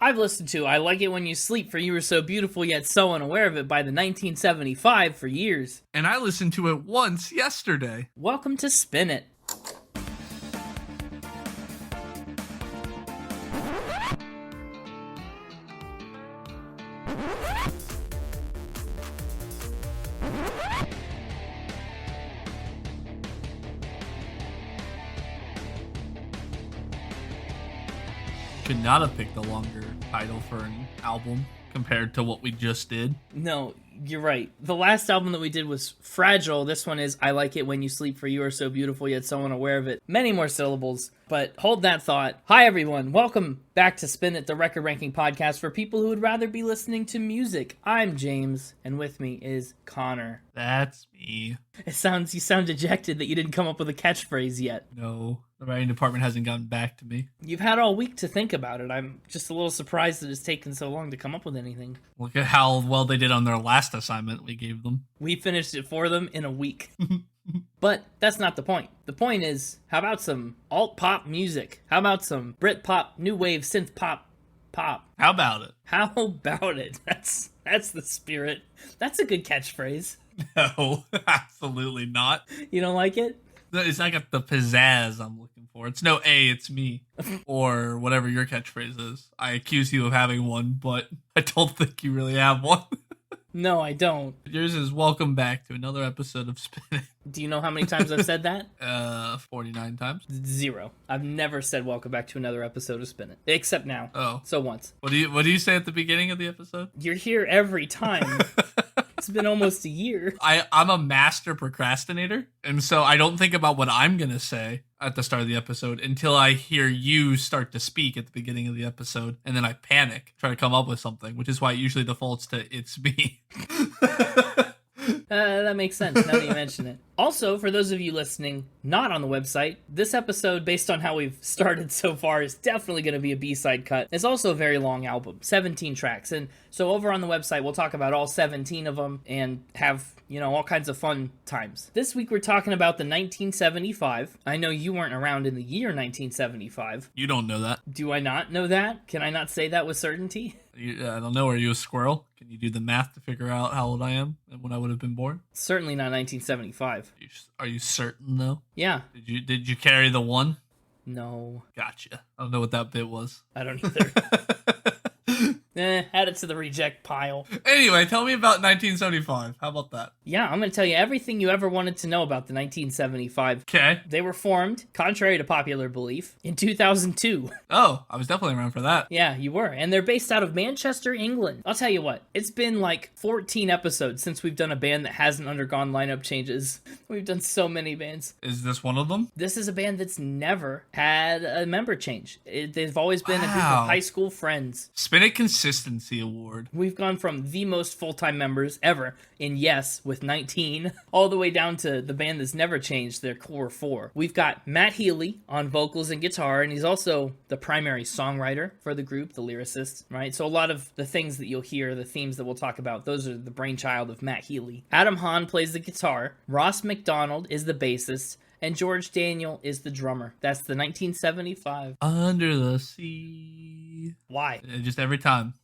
I've listened to I Like It When You Sleep, For You Were So Beautiful Yet So Unaware of It by the 1975 for years. And I listened to it once yesterday. Welcome to Spin It. Could not have picked a longer title for an album compared to what we just did. No, you're right. The last album that we did was Fragile. This one is I Like It When You Sleep, For You Are So Beautiful Yet So Unaware of It. Many more syllables, but hold that thought. Hi everyone, welcome back to Spin It, the record ranking podcast for people who would rather be listening to music. I'm James, and with me is Connor. That's me. You sound dejected that you didn't come up with a catchphrase yet. No, the writing department hasn't gotten back to me. You've had all week to think about it. I'm just a little surprised that it's taken so long to come up with anything. Look at how well they did on their last assignment we gave them. We finished it for them in a week. But that's not the point. The point is, how about some alt-pop music? How about some Brit-pop, new wave, synth-pop, pop? How about it? How about it? That's the spirit. That's a good catchphrase. No, absolutely not. You don't like it? It's not got the pizzazz I'm looking for. It's no A, it's me. Or whatever your catchphrase is. I accuse you of having one, but I don't think you really have one. No, I don't. Yours is welcome back to another episode of Spin It. Do you know how many times I've said that? 49 times. 0. I've never said welcome back to another episode of Spin It. Except now. Oh. So once. What do you say at the beginning of the episode? You're here every time. It's been almost a year. I'm a master procrastinator, and so I don't think about what I'm going to say at the start of the episode until I hear you start to speak at the beginning of the episode, and then I panic, try to come up with something, which is why it usually defaults to "it's me." That makes sense now that you mention it. Also, for those of you listening not on the website, this episode, based on how we've started so far, is definitely going to be a B-side cut. It's also a very long album, 17 tracks. And so over on the website, we'll talk about all 17 of them and have, all kinds of fun times. This week, we're talking about the 1975. I know you weren't around in the year 1975. You don't know that. Do I not know that? Can I not say that with certainty? I don't know. Are you a squirrel? Can you do the math to figure out how old I am and when I would have been born? Certainly not 1975. Are you certain, though? Yeah. Did you carry the one? No. Gotcha. I don't know what that bit was. I don't either. Add it to the reject pile. Anyway, tell me about 1975. How about that? Yeah, I'm going to tell you everything you ever wanted to know about the 1975. Okay. They were formed, contrary to popular belief, in 2002. Oh, I was definitely around for that. Yeah, you were. And they're based out of Manchester, England. I'll tell you what, it's been like 14 episodes since we've done a band that hasn't undergone lineup changes. We've done so many bands. Is this one of them? This is a band that's never had a member change. They've always been a group of high school friends. Spin It Consistency Award. We've gone from the most full-time members ever in Yes with 19, all the way down to the band that's never changed, their core 4. We've got Matt Healy on vocals and guitar, and he's also the primary songwriter for the group, the lyricist, right? So a lot of the things that you'll hear, the themes that we'll talk about, those are the brainchild of Matt Healy. Adam Hahn plays the guitar, Ross McDonald is the bassist, and George Daniel is the drummer. That's the 1975. Under the Sea. Why? Just every time.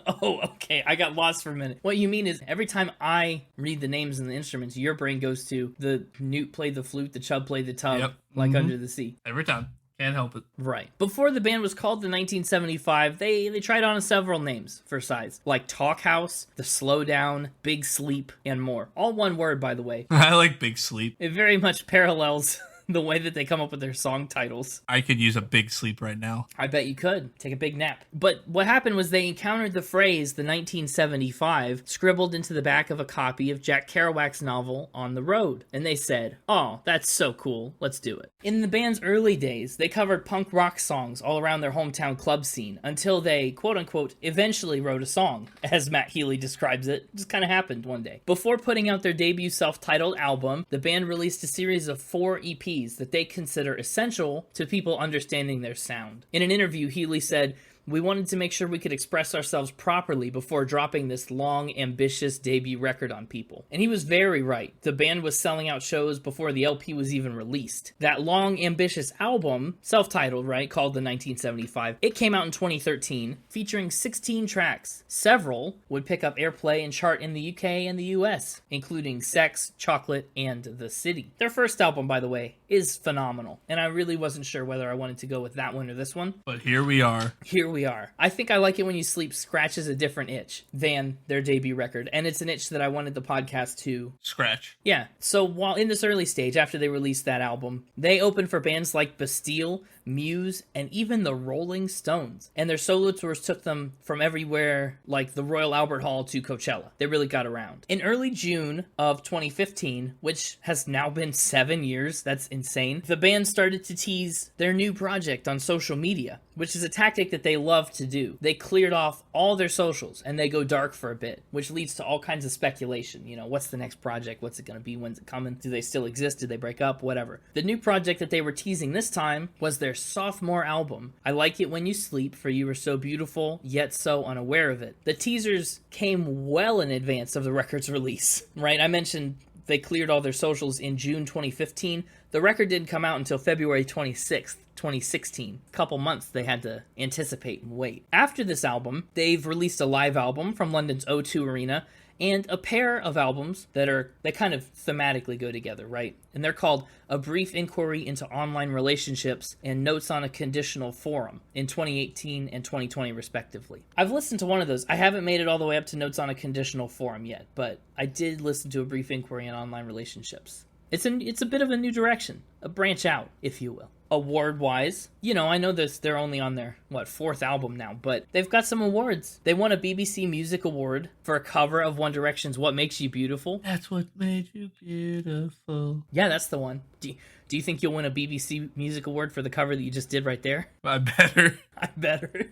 Oh, okay. I got lost for a minute. What you mean is every time I read the names and the instruments, your brain goes to the newt played the flute, the chub played the tub, Yep. like Under the Sea. Every time. Can't help it. Right. Before the band was called the 1975, they tried on several names for size, like Talk House, The Slowdown, Big Sleep, and more. All one word, by the way. I like Big Sleep. It very much parallels the way that they come up with their song titles. I could use a big sleep right now. I bet you could. Take a big nap. But what happened was they encountered the phrase, the 1975, scribbled into the back of a copy of Jack Kerouac's novel, On the Road. And they said, oh, that's so cool. Let's do it. In the band's early days, they covered punk rock songs all around their hometown club scene until they, quote-unquote, eventually wrote a song, as Matt Healy describes it. It just kind of happened one day. Before putting out their debut self-titled album, the band released a series of 4 EPs that they consider essential to people understanding their sound. In an interview, Healy said, We wanted to make sure we could express ourselves properly before dropping this long, ambitious debut record on people. And he was very right. The band was selling out shows before the LP was even released. That long, ambitious album, self-titled, right, called the 1975, it came out in 2013, featuring 16 tracks. Several would pick up airplay and chart in the UK and the US, including Sex, Chocolate, and The City. Their first album, by the way, is phenomenal, and I really wasn't sure whether I wanted to go with that one or this one. But here we are. Here we are. I think I Like It When You Sleep scratches a different itch than their debut record, and it's an itch that I wanted the podcast to scratch. Yeah, so while in this early stage, after they released that album, they opened for bands like Bastille, Muse, and even the Rolling Stones. And their solo tours took them from everywhere, like the Royal Albert Hall to Coachella. They really got around. In early June of 2015, which has now been 7 years, that's insane, the band started to tease their new project on social media, which is a tactic that they love to do. They cleared off all their socials and they go dark for a bit, which leads to all kinds of speculation. You know, what's the next project? What's it going to be? When's it coming? Do they still exist? Did they break up? Whatever. The new project that they were teasing this time was their sophomore album, I Like It When You Sleep, for You Are So Beautiful, Yet So Unaware of It. The teasers came well in advance of the record's release, right? I mentioned they cleared all their socials in June 2015. The record didn't come out until February 26th, 2016. A couple months they had to anticipate and wait. After this album, they've released a live album from London's O2 Arena and a pair of albums that kind of thematically go together, right? And they're called A Brief Inquiry into Online Relationships and Notes on a Conditional Forum in 2018 and 2020 respectively. I've listened to one of those. I haven't made it all the way up to Notes on a Conditional Forum yet, but I did listen to A Brief Inquiry in Online Relationships. It's a bit of a new direction, a branch out, if you will. Award-wise, you know, I know they're only on their, fourth album now, but they've got some awards. They won a BBC Music Award for a cover of One Direction's What Makes You Beautiful. That's what made you beautiful. Yeah, that's the one. Do you think you'll win a BBC Music Award for the cover that you just did right there? I better. I better.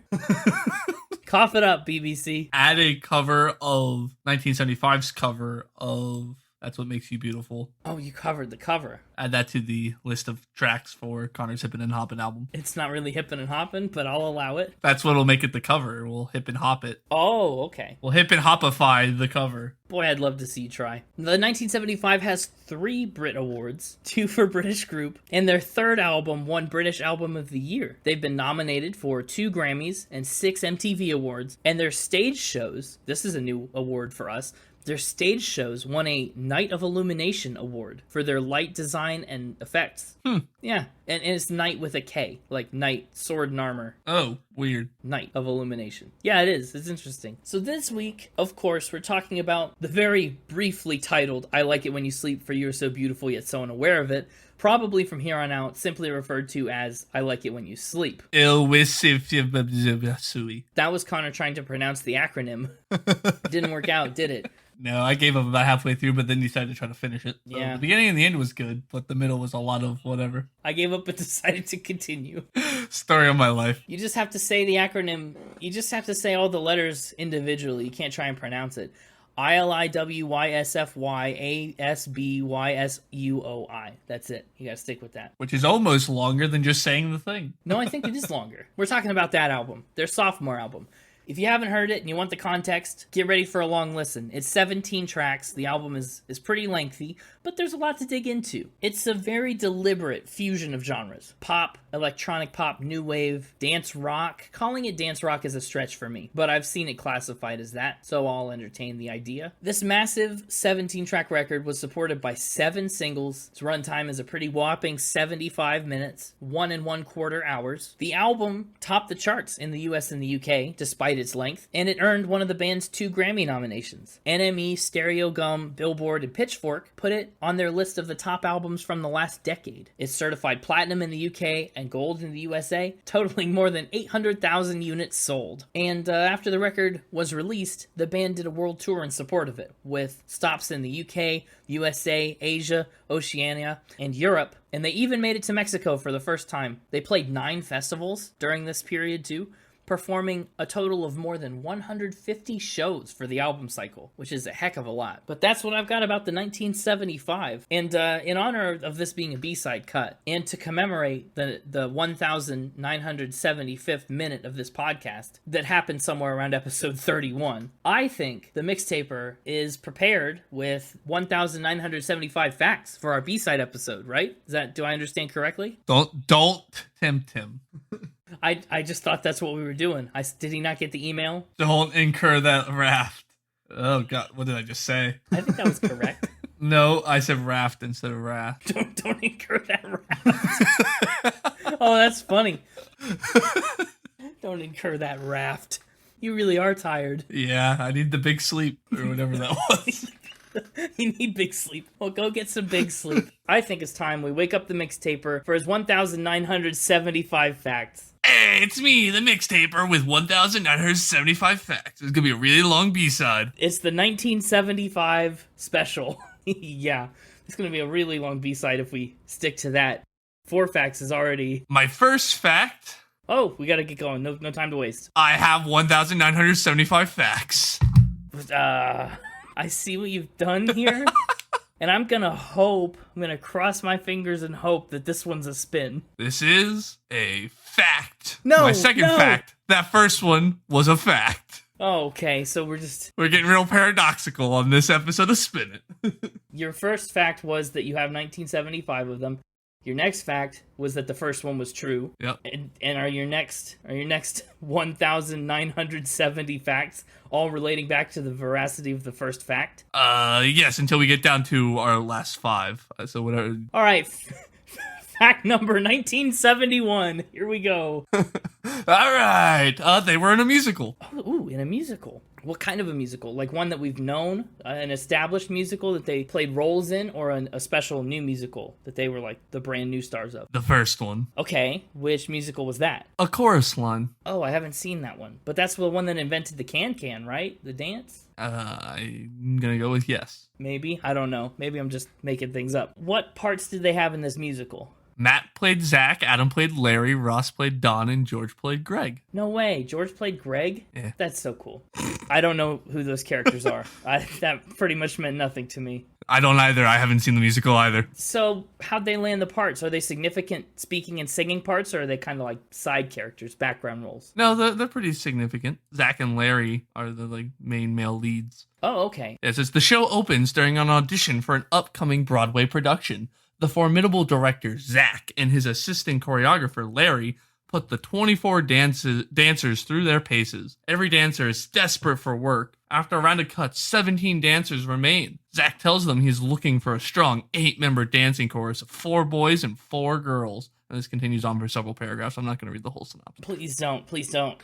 Cough it up, BBC. Add a cover of 1975's cover of That's What Makes You Beautiful. Oh, you covered the cover. Add that to the list of tracks for Connor's Hippin' and Hoppin' album. It's not really hippin' and hoppin', but I'll allow it. That's what'll make it the cover. We'll hip and hop it. Oh, okay. We'll hip and hopify the cover. Boy, I'd love to see you try. The 1975 has 3 Brit Awards, 2 for British Group, and their third album won British Album of the Year. They've been nominated for 2 Grammys and 6 MTV Awards, and their stage shows, this is a new award for us, their stage shows won a Night of Illumination award for their light design and effects. Yeah, and it's Night with a K, like Knight, sword and armor. Oh, weird. Night of Illumination. Yeah, it is. It's interesting. So this week, of course, we're talking about the very briefly titled I Like It When You Sleep, for You Are So Beautiful Yet So Unaware of It, probably from here on out simply referred to as I Like It When You Sleep. That was Connor trying to pronounce the acronym. It didn't work out, did it? No, I gave up about halfway through, but then decided to try to finish it. So yeah. The beginning and the end was good, but the middle was a lot of whatever. I gave up but decided to continue. Story of my life. You just have to say the acronym. You just have to say all the letters individually. You can't try and pronounce it. ILIWYSFYASBYSUOI. That's it. You gotta stick with that. Which is almost longer than just saying the thing. No, I think it is longer. We're talking about that album. Their sophomore album. If you haven't heard it and you want the context, get ready for a long listen. It's 17 tracks. The album is pretty lengthy, but there's a lot to dig into. It's a very deliberate fusion of genres. Pop, electronic pop, new wave, dance rock. Calling it dance rock is a stretch for me, but I've seen it classified as that, so I'll entertain the idea. This massive 17-track record was supported by 7 singles. Its runtime is a pretty whopping 75 minutes, 1 1/4 hours. The album topped the charts in the US and the UK, despite its length, and it earned one of the band's 2 Grammy nominations. NME, Stereo Gum, Billboard, and Pitchfork put it on their list of the top albums from the last decade. It's certified platinum in the UK and gold in the USA, totaling more than 800,000 units sold. And after the record was released, the band did a world tour in support of it, with stops in the UK, USA, Asia, Oceania, and Europe, and they even made it to Mexico for the first time. They played 9 festivals during this period too. performing a total of more than 150 shows for the album cycle, which is a heck of a lot. But that's what I've got about the 1975. And in honor of this being a B-side cut, and to commemorate the 1975th minute of this podcast that happened somewhere around episode 31, I think the Mixtaper is prepared with 1,975 facts for our B-side episode, right? Do I understand correctly? Don't tempt him. I just thought that's what we were doing. Did he not get the email? Don't incur that raft. Oh God, what did I just say? I think that was correct. No, I said raft instead of raft. Don't incur that raft. Oh, that's funny. Don't incur that raft. You really are tired. Yeah, I need the big sleep or whatever that was. You need big sleep. Well, go get some big sleep. I think it's time we wake up the Mixtaper for his 1,975 facts. Hey, it's me, the Mixtaper, with 1,975 facts. It's gonna be a really long B-side. It's the 1975 special. Yeah, it's gonna be a really long B-side if we stick to that. 4 facts is already... My first fact... Oh, we gotta get going. No time to waste. I have 1,975 facts. I see what you've done here. And I'm gonna cross my fingers and hope that this one's a spin. This is a fact. No, my second fact. That first one was a fact. Oh, okay, so we're getting real paradoxical on this episode of Spin It. Your first fact was that you have 1975 of them. Your next fact was that the first one was true. Yep. And are your next 1,970 facts all relating back to the veracity of the first fact? Yes, until we get down to our last 5. So whatever. All right. Fact number 1971. Here we go. All right. They were in a musical. Oh, ooh, in a musical. What kind of a musical? Like one that we've known, an established musical that they played roles in, or a special new musical that they were like the brand new stars of? The first one. Okay, which musical was that? A chorus line. Oh, I haven't seen that one. But that's the one that invented the can-can, right? The dance? I'm gonna go with yes. Maybe. I don't know. Maybe I'm just making things up. What parts did they have in this musical? Matt played Zach, Adam played Larry, Ross played Don, and George played Greg. No way. George played Greg? Yeah. That's so cool. I don't know who those characters are. That pretty much meant nothing to me. I don't either. I haven't seen the musical either. So how'd they land the parts? Are they significant speaking and singing parts, or are they kind of like side characters, background roles? No, they're pretty significant. Zach and Larry are the main male leads. Oh, okay. Yes, the show opens during an audition for an upcoming Broadway production. The formidable director, Zach, and his assistant choreographer, Larry, put the 24 dancers through their paces. Every dancer is desperate for work. After a round of cuts, 17 dancers remain. Zach tells them he's looking for a strong 8-member dancing chorus of 4 boys and 4 girls. And this continues on for several paragraphs. I'm not going to read the whole synopsis. Please don't.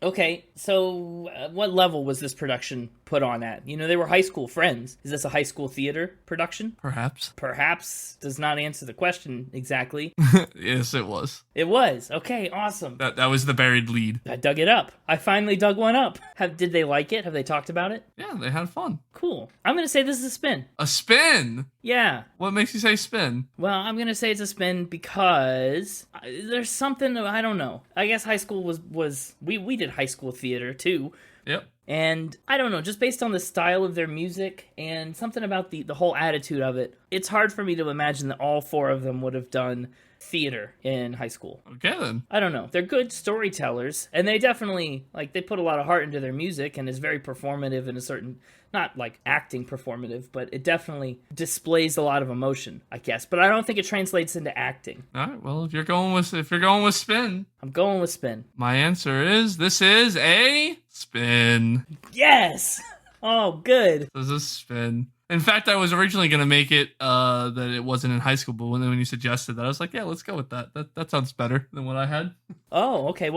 Okay, so what level was this production put on at? They were high school friends. Is this a high school theater production? Perhaps. Perhaps does not answer the question exactly. Yes, it was. It was. Okay, awesome. That was the buried lead. I dug it up. I finally dug one up. Did they like it? Have they talked about it? Yeah, they had fun. Cool. I'm going to say this is a spin. A spin? Yeah. What makes you say spin? Well, I'm going to say it's a spin because there's something, I don't know. I guess high school was we did high school theater too. Yep. And I don't know, just based on the style of their music and something about the whole attitude of it, it's hard for me to imagine that all 4 of them would have done theater in high school. Okay, then. I don't know. They're good storytellers, and they definitely, they put a lot of heart into their music, and is very performative in a certain, not like acting performative, but it definitely displays a lot of emotion, I guess. But I don't think it translates into acting. All right, well, if you're going with spin, I'm going with spin. My answer is this is a spin. Yes! Oh, good. This is a spin. In fact, I was originally going to make it that it wasn't in high school, but when you suggested that, I was like, yeah, let's go with that. That sounds better than what I had. Oh, okay.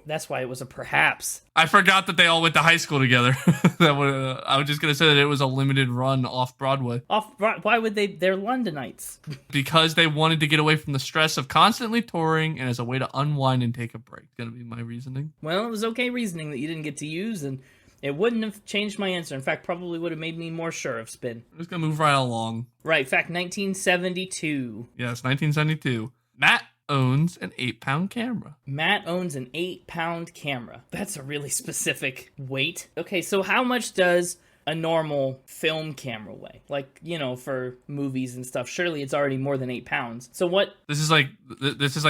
That's why it was a perhaps. I forgot that they all went to high school together. I was just going to say that it was a limited run off Broadway. Why would they? They're Londonites. Because they wanted to get away from the stress of constantly touring and as a way to unwind and take a break. Going to be my reasoning. Well, it was okay reasoning that you didn't get to use, and it wouldn't have changed my answer. In fact, probably would have made me more sure of spin. I'm just going to move right along. Right. Fact 1972. Yes, 1972. Matt owns an 8-pound camera. Matt owns an 8-pound camera. That's a really specific weight. Okay, so how much does a normal film camera weigh? Like, for movies and stuff. Surely it's already more than 8 pounds. So what? This is like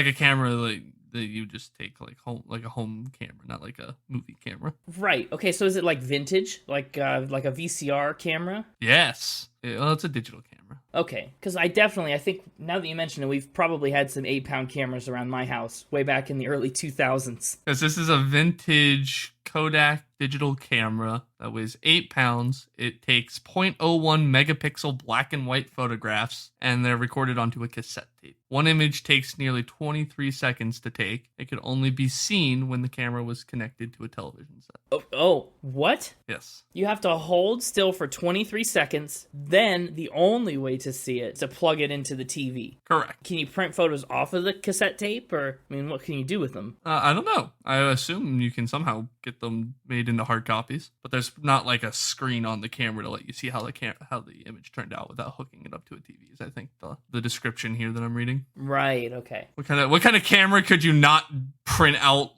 a camera that you just take like a home camera, not like a movie camera. Right. Okay, so is it like vintage? Like a VCR camera? Yes. Well, it's a digital camera. Okay, because I think now that you mention it, we've probably had some 8-pound cameras around my house way back in the early 2000s. Because this is a vintage Kodak digital camera that weighs 8 pounds. It takes 0.01 megapixel black and white photographs, and they're recorded onto a cassette tape. One image takes nearly 23 seconds to take. It could only be seen when the camera was connected to a television set. Oh, what? Yes. You have to hold still for 23 seconds, then the only way to see it is to plug it into the TV. Correct. Can you print photos off of the cassette tape, or, what can you do with them? I don't know. I assume you can somehow get them made into hard copies, but there's not like a screen on the camera to let you see how the image turned out without hooking it up to a TV. Is I think the description here that I'm reading. Right. Okay. What kind of camera could you not print out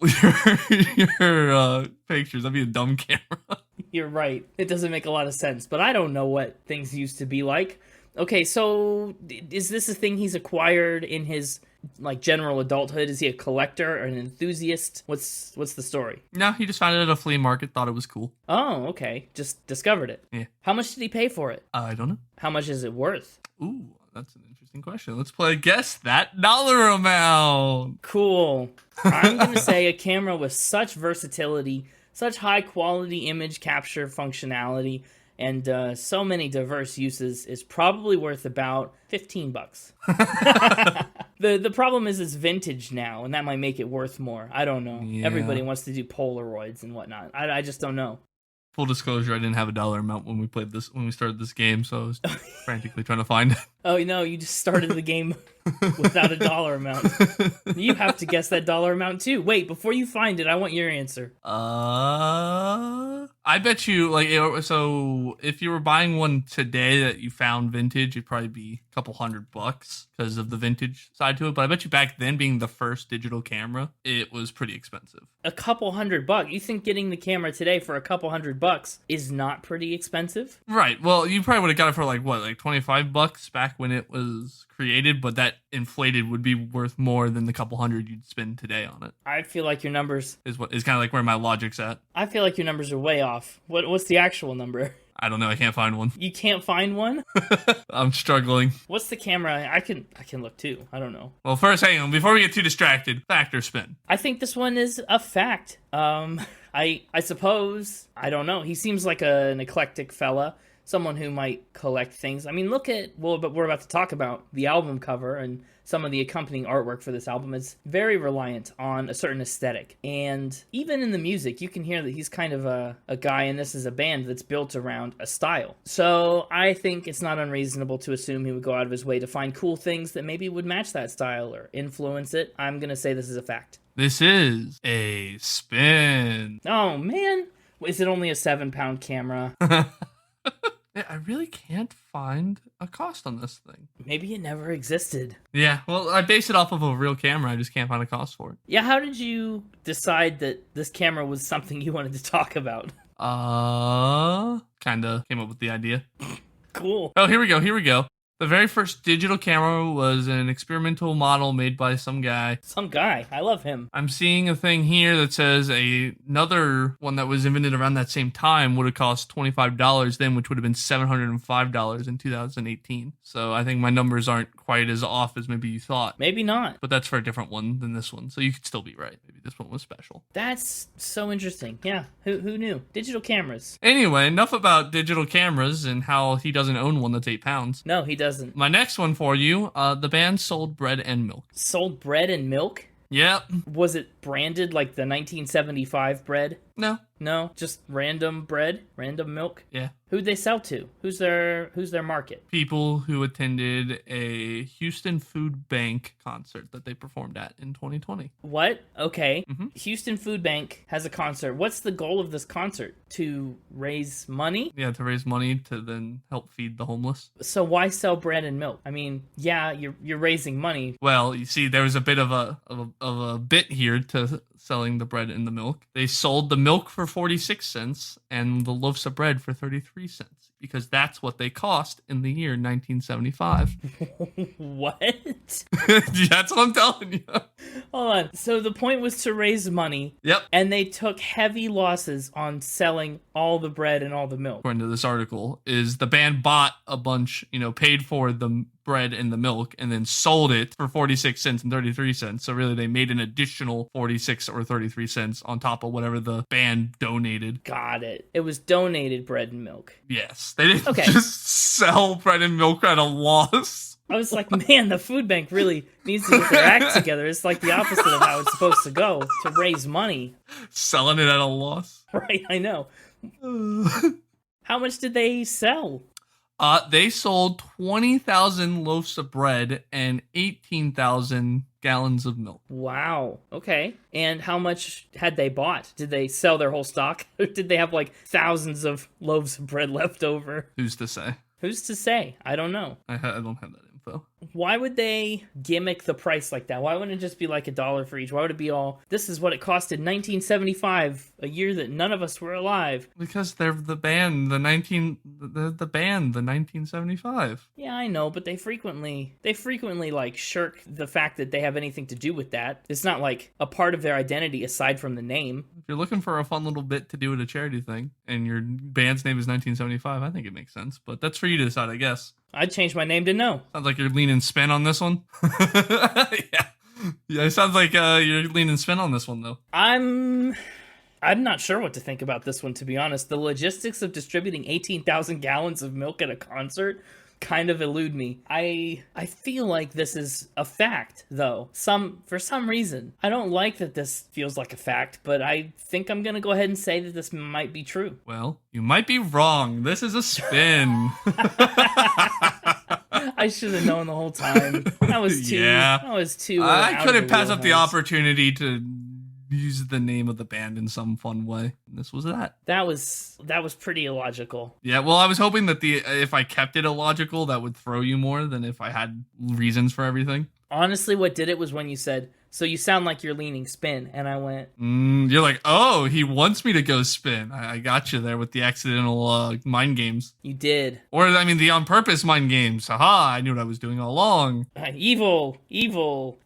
your pictures? That'd be a dumb camera. You're right. It doesn't make a lot of sense, but I don't know what things used to be like. Okay, so is this a thing he's acquired in his general adulthood? Is he a collector or an enthusiast? What's the story? No, he just found it at a flea market, thought it was cool. Oh, okay. Just discovered it. Yeah. How much did he pay for it? I don't know. How much is it worth? Ooh, that's an interesting question. Let's play Guess That Dollar Amount. Cool. I'm going to say a camera with such versatility, such high quality image capture functionality, and so many diverse uses is probably worth about $15. The problem is it's vintage now, and that might make it worth more. I don't know. Yeah. Everybody wants to do Polaroids and whatnot. I just don't know. Full disclosure, I didn't have a dollar amount when we started this game, so I was frantically trying to find it. Oh, no, you just started the game without a dollar amount. You have to guess that dollar amount, too. Wait, before you find it, I want your answer. I bet you, so if you were buying one today that you found vintage, it'd probably be a couple $100 because of the vintage side to it. But I bet you back then, being the first digital camera, it was pretty expensive. A couple $100? You think getting the camera today for a couple $100 is not pretty expensive? Right. Well, you probably would have got it for like $25 back when it was created, but that inflated would be worth more than the couple $100 you'd spend today on it. I feel like your numbers is kind of like where my logic's at. I feel like your numbers are way off. What's the actual number? I don't know. I can't find one. You can't find one? I'm struggling. What's the camera? I can look too. I don't know. Well, first, hang on. Before we get too distracted, fact or spin? I think this one is a fact. I suppose. I don't know. He seems like an eclectic fella. Someone who might collect things. I mean, look at what we're about to talk about. The album cover and some of the accompanying artwork for this album is very reliant on a certain aesthetic. And even in the music, you can hear that he's kind of a guy, and this is a band that's built around a style. So I think it's not unreasonable to assume he would go out of his way to find cool things that maybe would match that style or influence it. I'm going to say this is a fact. This is a spin. Oh, man. Is it only a 7-pound camera? Yeah, I really can't find a cost on this thing. Maybe it never existed. Yeah, well, I base it off of a real camera. I just can't find a cost for it. Yeah, how did you decide that this camera was something you wanted to talk about? Kinda came up with the idea. Cool. Oh, here we go. The very first digital camera was an experimental model made by some guy. Some guy. I love him. I'm seeing a thing here that says another one that was invented around that same time would have cost $25 then, which would have been $705 in 2018. So I think my numbers aren't quite as off as maybe you thought. Maybe not. But that's for a different one than this one. So you could still be right. Maybe this one was special. That's so interesting. Yeah. Who knew? Digital cameras. Anyway, enough about digital cameras and how he doesn't own one that's 8 pounds. No, he doesn't. My next one for you, the band sold bread and milk. Sold bread and milk? Yep. Was it branded like the 1975 bread? No. No, just random bread, random milk. Yeah. Who'd they sell to? Who's their market? People who attended a Houston Food Bank concert that they performed at in 2020. What? Okay. Mhm. Houston Food Bank has a concert. What's the goal of this concert? To raise money? Yeah, to raise money to then help feed the homeless. So why sell bread and milk? I mean, yeah, you're raising money. Well, you see, there was a bit of a bit here to selling the bread and the milk. They sold the milk for 46 cents and the loaves of bread for 33 cents because that's what they cost in the year 1975. What? That's what I'm telling you. Hold on. So the point was to raise money. Yep. And they took heavy losses on selling all the bread and all the milk. According to this article, is the band bought a bunch, paid for the bread and the milk and then sold it for 46 cents and 33 cents. So really they made an additional 46 or 33 cents on top of whatever the band donated. Got it. It was donated bread and milk. Yes. They didn't Okay. just sell bread and milk at a loss. I was like, man, the food bank really needs to get their act together. It's like the opposite of how it's supposed to go, to raise money. Selling it at a loss. Right, I know. How much did they sell? They sold 20,000 loaves of bread and 18,000 gallons of milk. Wow. Okay. And how much had they bought? Did they sell their whole stock? Or did they have like thousands of loaves of bread left over? Who's to say? Who's to say? I don't know. I don't have that info. Why would they gimmick the price like that? Why wouldn't it just be like $1 for each? Why would it be all, this is what it costed 1975, a year that none of us were alive? Because they're the band, the 1975. Yeah, I know, but they frequently like shirk the fact that they have anything to do with that. It's not like a part of their identity aside from the name. If you're looking for a fun little bit to do at a charity thing, and your band's name is 1975, I think it makes sense. But that's for you to decide, I guess. I'd change my name to No. Sounds like you're leaning spin on this one. Yeah. Yeah, it sounds like you're leaning spin on this one, though. I'm not sure what to think about this one, to be honest. The logistics of distributing 18,000 gallons of milk at a concert kind of elude me. I feel like this is a fact, though. For some reason. I don't like that this feels like a fact, but I think I'm going to go ahead and say that this might be true. Well, you might be wrong. This is a spin. I should have known the whole time. That was too. Yeah. That was too. I couldn't pass up the wheelhouse. opportunity to use the name of the band in some fun way. This was that. That was pretty illogical. Yeah, well, I was hoping that if I kept it illogical, that would throw you more than if I had reasons for everything. Honestly, what did it was when you said, so you sound like you're leaning spin, and I went, You're like, oh, he wants me to go spin. I got you there with the accidental mind games. you did. Or, I mean, the on-purpose mind games. Haha, I knew what I was doing all along. Evil.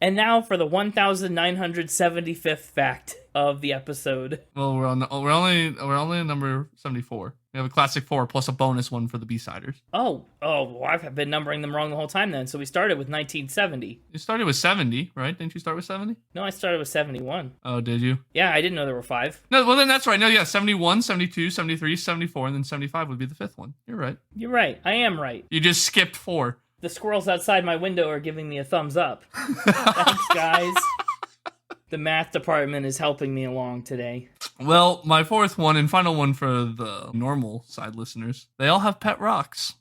And now for the 1975th fact of the episode. Well, we're only on number 74. We have a classic 4 plus a bonus one for the B-siders. Oh, well, I've been numbering them wrong the whole time then. So we started with 1970. You started with 70, right? Didn't you start with 70? No, I started with 71. Oh, did you? Yeah, I didn't know there were 5. No, well, then that's right. No, yeah, 71, 72, 73, 74, and then 75 would be the 5th one. You're right. You're right. I am right. You just skipped 4. The squirrels outside my window are giving me a thumbs up. Thanks, guys. The math department is helping me along today. Well, my 4th one and final one for the normal side listeners. They all have pet rocks.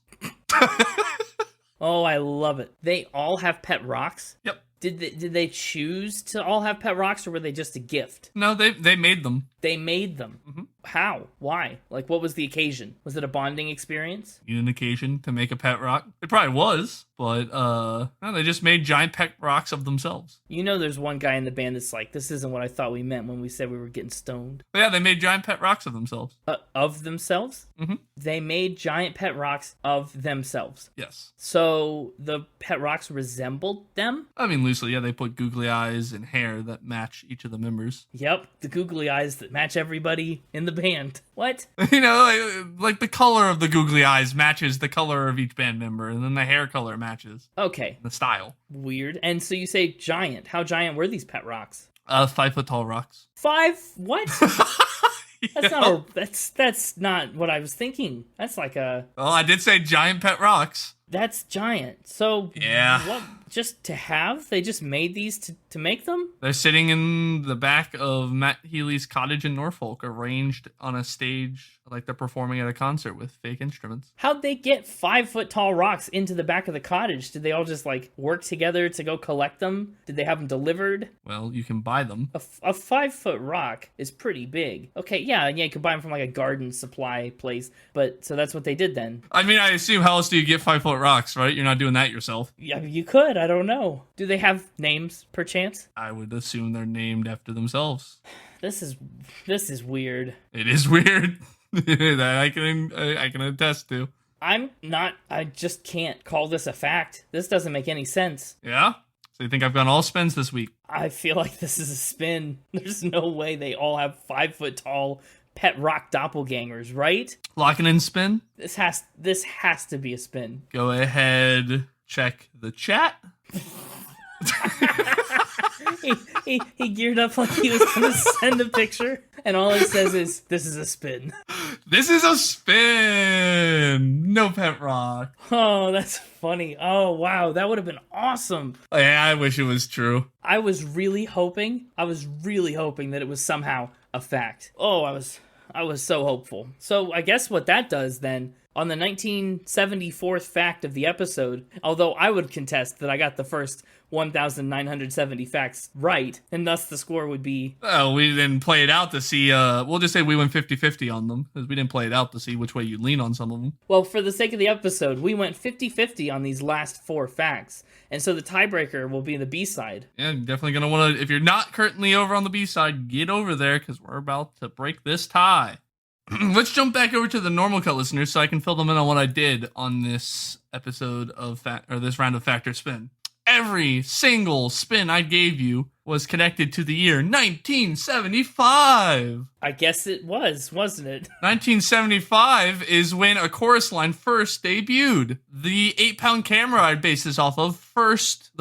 Oh, I love it. They all have pet rocks? Yep. Did they choose to all have pet rocks, or were they just a gift? No, they made them. They made them. Mm-hmm. How? Why? Like, what was the occasion? Was it a bonding experience? Need an occasion to make a pet rock? It probably was, but no, they just made giant pet rocks of themselves. You know there's one guy in the band that's like, this isn't what I thought we meant when we said we were getting stoned. But yeah, they made giant pet rocks of themselves. Of themselves? Mm-hmm. They made giant pet rocks of themselves. Yes. So the pet rocks resembled them? I mean, loosely, yeah, they put googly eyes and hair that match each of the members. Yep, the googly eyes that match everybody in the band. What? You know, like the color of the googly eyes matches the color of each band member, and then the hair color matches Okay. the style. Weird. And so you say giant. How giant were these pet rocks? 5 foot tall rocks. 5? What? That's not what I was thinking. That's like a... Well, I did say giant pet rocks. That's giant. So Yeah. just to have? They just made these to make them? They're sitting in the back of Matt Healy's cottage in Norfolk, arranged on a stage like they're performing at a concert with fake instruments. How'd they get 5-foot tall rocks into the back of the cottage? Did they all just like work together to go collect them? Did they have them delivered? Well, you can buy them. A 5-foot rock is pretty big. Okay, yeah, you could buy them from like a garden supply place. But so that's what they did then. I mean, I assume how else do you get 5-foot rocks, right? You're not doing that yourself. Yeah, you could. I don't know. Do they have names, perchance? I would assume they're named after themselves. This is weird. It is weird. That I can attest to. I just can't call this a fact. This doesn't make any sense. Yeah? So you think I've gone all spins this week? I feel like this is a spin. There's no way they all have 5-foot tall pet rock doppelgangers, right? Locking in spin? This has to be a spin. Go ahead, check the chat. he geared up like he was gonna send a picture, and all it says is, "This is a spin." This is a spin. No pet rock. Oh, that's funny. Oh, wow, that would have been awesome. Yeah, I wish it was true. I was really hoping that it was somehow a fact. Oh, I was so hopeful. So I guess what that does then, on the 1974th fact of the episode, although I would contest that I got the first 1,970 facts right, and thus the score would be... Oh, we didn't play it out to see, we'll just say we went 50-50 on them, because we didn't play it out to see which way you lean on some of them. Well, for the sake of the episode, we went 50-50 on these last 4 facts, and so the tiebreaker will be the B-side. Yeah, you're definitely going to want to, if you're not currently over on the B-side, get over there, because we're about to break this tie. Let's jump back over to the normal cut listeners so I can fill them in on what I did on this episode of this round of Factor Spin. Every single spin I gave you was connected to the year 1975. I guess it was, wasn't it? 1975 is when a chorus line first debuted. The 8-pound camera I based this off of the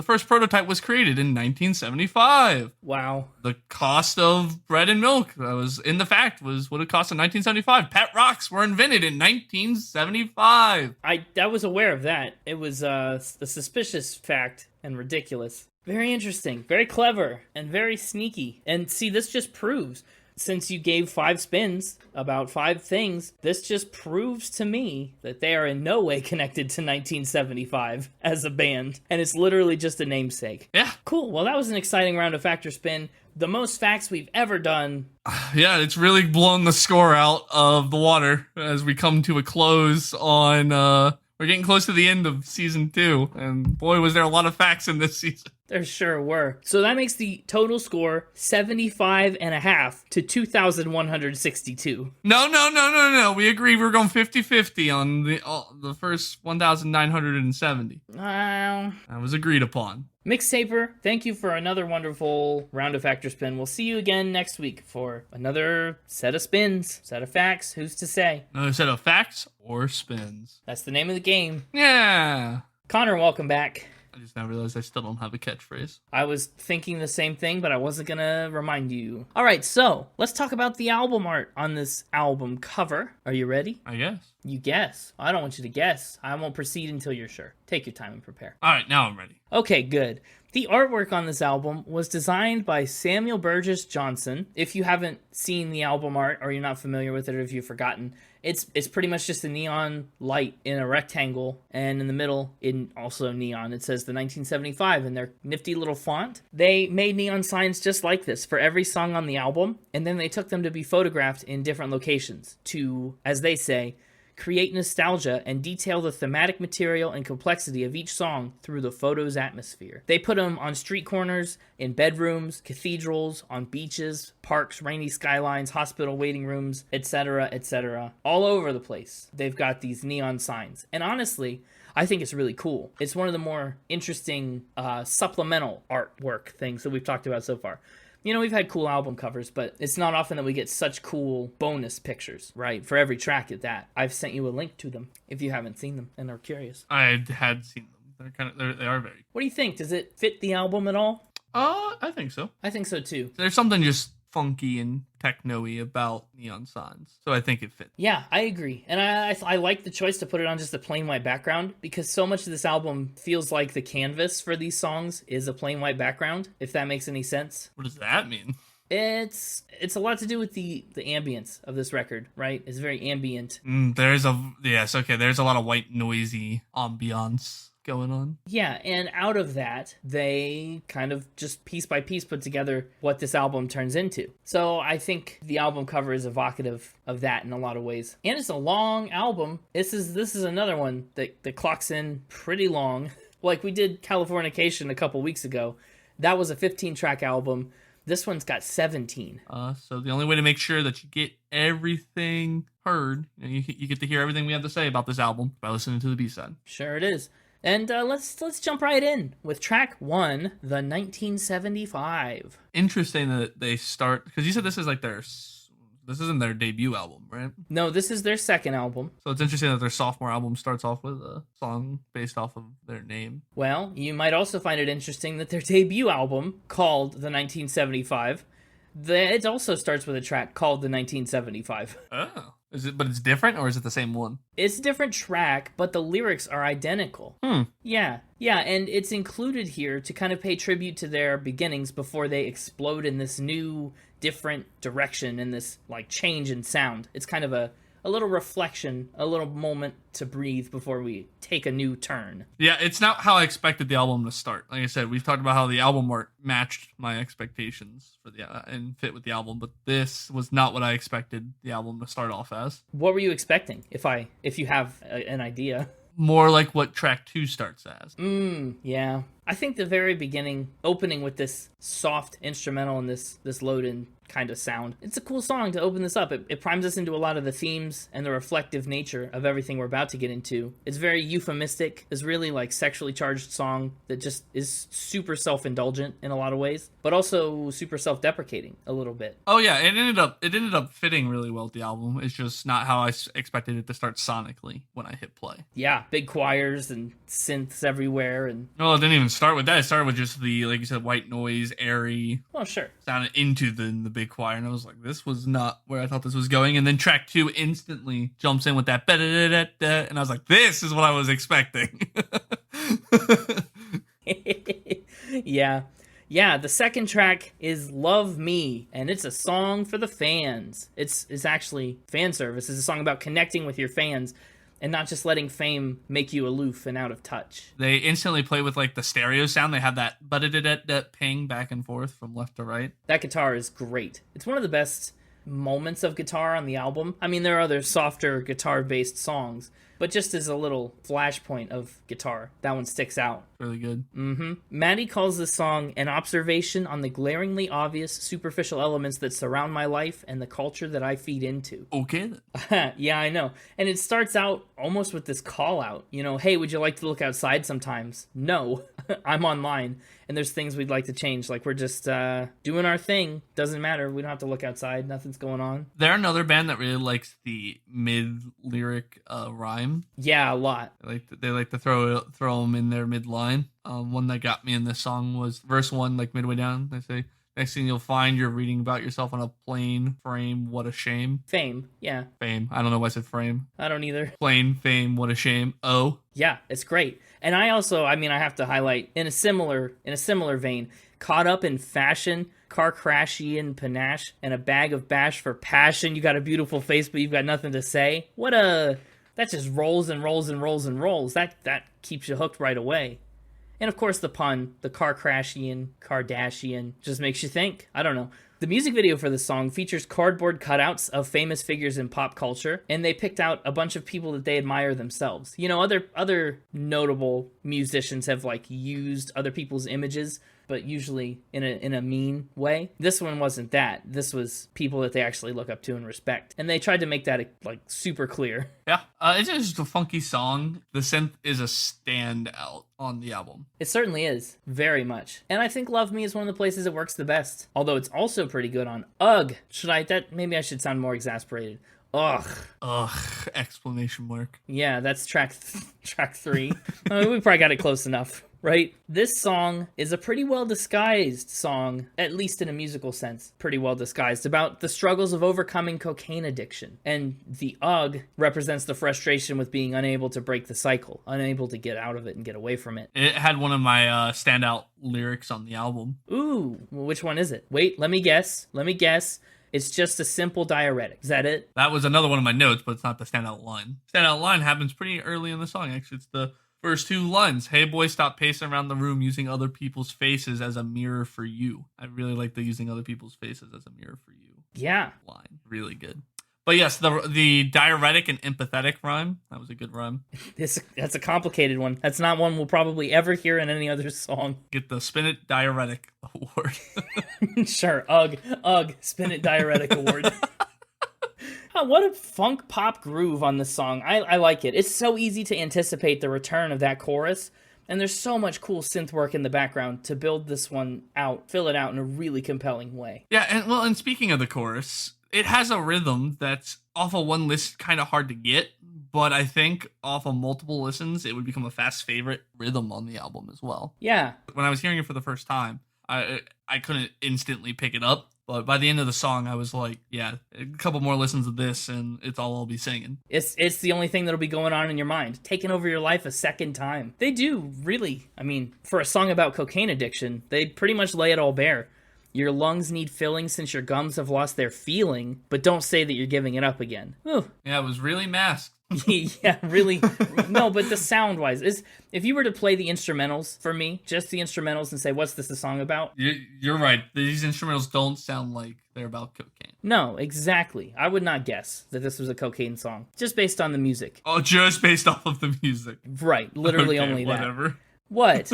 first prototype was created in 1975. Wow. The cost of bread and milk that was in the fact was what it cost in 1975. Pet rocks were invented in 1975. I was aware of that. It was a suspicious fact and ridiculous. Very interesting, very clever, and very sneaky. And see, this just proves, since you gave 5 spins about 5 things, this just proves to me that they are in no way connected to 1975 as a band. And it's literally just a namesake. Yeah. Cool. Well, that was an exciting round of Factor Spin. The most facts we've ever done. Yeah, it's really blown the score out of the water as we come to a close on, we're getting close to the end of season 2. And boy, was there a lot of facts in this season. There sure were. So that makes the total score 75.5 to 2,162. No. We agreed we were going 50-50 on the first 1,970. Wow. That was agreed upon. Mixtaper, thank you for another wonderful round of Factor Spin. We'll see you again next week for another set of spins, set of facts. Who's to say? Another set of facts or spins. That's the name of the game. Yeah. Connor, welcome back. I just now realized I still don't have a catchphrase. I was thinking the same thing, but I wasn't going to remind you. All right, so let's talk about the album art on this album cover. Are you ready? I guess. You guess. I don't want you to guess. I won't proceed until you're sure. Take your time and prepare. All right, now I'm ready. Okay, good. The artwork on this album was designed by Samuel Burgess Johnson. If you haven't seen the album art or you're not familiar with it or if you've forgotten, it's pretty much just a neon light in a rectangle, and in the middle, in also neon, it says the 1975 in their nifty little font. They made neon signs just like this for every song on the album, and then they took them to be photographed in different locations to, as they say, create nostalgia and detail the thematic material and complexity of each song through the photo's atmosphere. They put them on street corners, in bedrooms, cathedrals, on beaches, parks, rainy skylines, hospital waiting rooms, etc., etc. All over the place. They've got these neon signs. And honestly, I think it's really cool. It's one of the more interesting supplemental artwork things that we've talked about so far. You know, we've had cool album covers, but it's not often that we get such cool bonus pictures, right? For every track at that. I've sent you a link to them if you haven't seen them and are curious. I had seen them. They are very. What do you think? Does it fit the album at all? I think so. I think so too. There's something just funky and techno-y about neon signs. So I think it fits. Yeah, I agree. And I like the choice to put it on just a plain white background, because so much of this album feels like the canvas for these songs is a plain white background, if that makes any sense. What does that mean? It's a lot to do with the ambience of this record, right? It's very ambient. There's a lot of white noisy ambiance going on. Yeah, and out of that, they kind of just piece by piece put together what this album turns into. So I think the album cover is evocative of that in a lot of ways. And it's a long album. This is another one that clocks in pretty long. Like we did Californication a couple weeks ago. That was a 15-track album. This one's got 17. So the only way to make sure that you get everything heard, you get to hear everything we have to say about this album by listening to the B-side. Sure it is. And let's jump right in with track 1, the 1975. Interesting that they start, because you said this isn't their debut album, right? No, this is their second album. So it's interesting that their sophomore album starts off with a song based off of their name. Well, you might also find it interesting that their debut album, called the 1975, it also starts with a track called the 1975. Oh. But it's different, or is it the same one? It's a different track, but the lyrics are identical. Yeah, and it's included here to kind of pay tribute to their beginnings before they explode in this new, different direction and this, like, change in sound. It's kind of a little reflection, a little moment to breathe before we take a new turn. Yeah, it's not how I expected the album to start. Like I said, we've talked about how the album art matched my expectations for and fit with the album, but this was not what I expected the album to start off as. What were you expecting, if you have an idea? More like what track 2 starts as. Yeah. I think the very beginning, opening with this soft instrumental and this load-in kind of sound, it's a cool song to open this up. It primes us into a lot of the themes and the reflective nature of everything we're about to get into. It's very euphemistic. It's really like sexually charged song that just is super self-indulgent in a lot of ways, but also super self-deprecating a little bit. Oh yeah, it ended up fitting really well with the album. It's just not how I expected it to start sonically when I hit play. Yeah, big choirs and synths everywhere, and no, it didn't even start with that. It started with just the, like you said, white noise, airy. Oh sure. Sounded into the big choir, and I was like, this was not where I thought this was going. And then track 2 instantly jumps in with that, and I was like, this is what I was expecting. Yeah, the second track is Love Me, and it's a song for the fans. It's actually fan service. It's a song about connecting with your fans and not just letting fame make you aloof and out of touch. They instantly play with, like, the stereo sound. They have that ping back and forth from left to right. That guitar is great. It's one of the best moments of guitar on the album. I mean, there are other softer guitar-based songs, but just as a little flashpoint of guitar, that one sticks out. Really good. Matty calls this song an observation on the glaringly obvious superficial elements that surround my life and the culture that I feed into. Okay then. Yeah, I know. And it starts out almost with this call out, hey, would you like to look outside sometimes? No, I'm online, and there's things we'd like to change. Like, we're just doing our thing. Doesn't matter. We don't have to look outside. Nothing's going on. They're another band that really likes the mid-lyric rhyme. Yeah, a lot. They like to throw them in their mid-line. One that got me in this song was verse 1, like midway down. They say, next thing you'll find, you're reading about yourself on a plane frame. What a shame. Fame, yeah. Fame. I don't know why I said frame. I don't either. Plane, fame, what a shame. Oh. Yeah, it's great. And I also, I have to highlight, in a similar vein, caught up in fashion, car crashy and panache, and a bag of bash for passion. You got a beautiful face, but you've got nothing to say. That just rolls and rolls and rolls and rolls. That keeps you hooked right away. And of course the pun, the car crashian, Kardashian, just makes you think. I don't know. The music video for this song features cardboard cutouts of famous figures in pop culture, and they picked out a bunch of people that they admire themselves. Other notable musicians have, like, used other people's images, but usually in a mean way. This one wasn't that. This was people that they actually look up to and respect. And they tried to make that, like, super clear. Yeah, it's just a funky song. The synth is a standout on the album. It certainly is, very much. And I think Love Me is one of the places it works the best. Although it's also pretty good on Ugh. Maybe I should sound more exasperated. Ugh. Exclamation mark. Yeah, that's track 3. We probably got it close enough. Right? This song is a pretty well disguised song, at least in a musical sense, pretty well disguised, about the struggles of overcoming cocaine addiction. And the ugh represents the frustration with being unable to break the cycle, unable to get out of it and get away from it. It had one of my standout lyrics on the album. Ooh, well, which one is it? Wait, let me guess. It's just a simple diuretic. Is that it? That was another one of my notes, but it's not the standout line. Standout line happens pretty early in the song, actually. It's the first two lines. Hey boy, stop pacing around the room using other people's faces as a mirror for you. I really like the using other people's faces as a mirror for you Yeah. line. Really good. But yes, the diuretic and empathetic rhyme, that was a good rhyme. That's a complicated one. That's not one we'll probably ever hear in any other song. Get the Spin It Diuretic Award. Sure. Ugh. Spin It Diuretic Award. Oh, what a funk pop groove on this song. I like it. It's so easy to anticipate the return of that chorus. And there's so much cool synth work in the background to build this one out, fill it out in a really compelling way. Yeah, and speaking of the chorus, it has a rhythm that's off of one list kind of hard to get, but I think off of multiple listens, it would become a fast favorite rhythm on the album as well. Yeah. When I was hearing it for the first time, I couldn't instantly pick it up, but by the end of the song, I was like, yeah, a couple more listens of this, and it's all I'll be singing. It's the only thing that'll be going on in your mind, taking over your life a second time. They do, really. I mean, for a song about cocaine addiction, they pretty much lay it all bare. Your lungs need filling since your gums have lost their feeling, but don't say that you're giving it up again. Ooh. Yeah, it was really masked. Yeah, really. No, but the sound-wise, if you were to play the instrumentals for me, just the instrumentals, and say, what's this a song about? You're right. These instrumentals don't sound like they're about cocaine. No, exactly. I would not guess that this was a cocaine song, just based on the music. Oh, just based off of the music. Right, literally Okay, only that. whatever. What?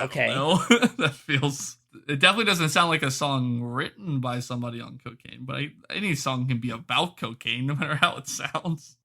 Okay. That feels... It definitely doesn't sound like a song written by somebody on cocaine, but any song can be about cocaine, no matter how it sounds.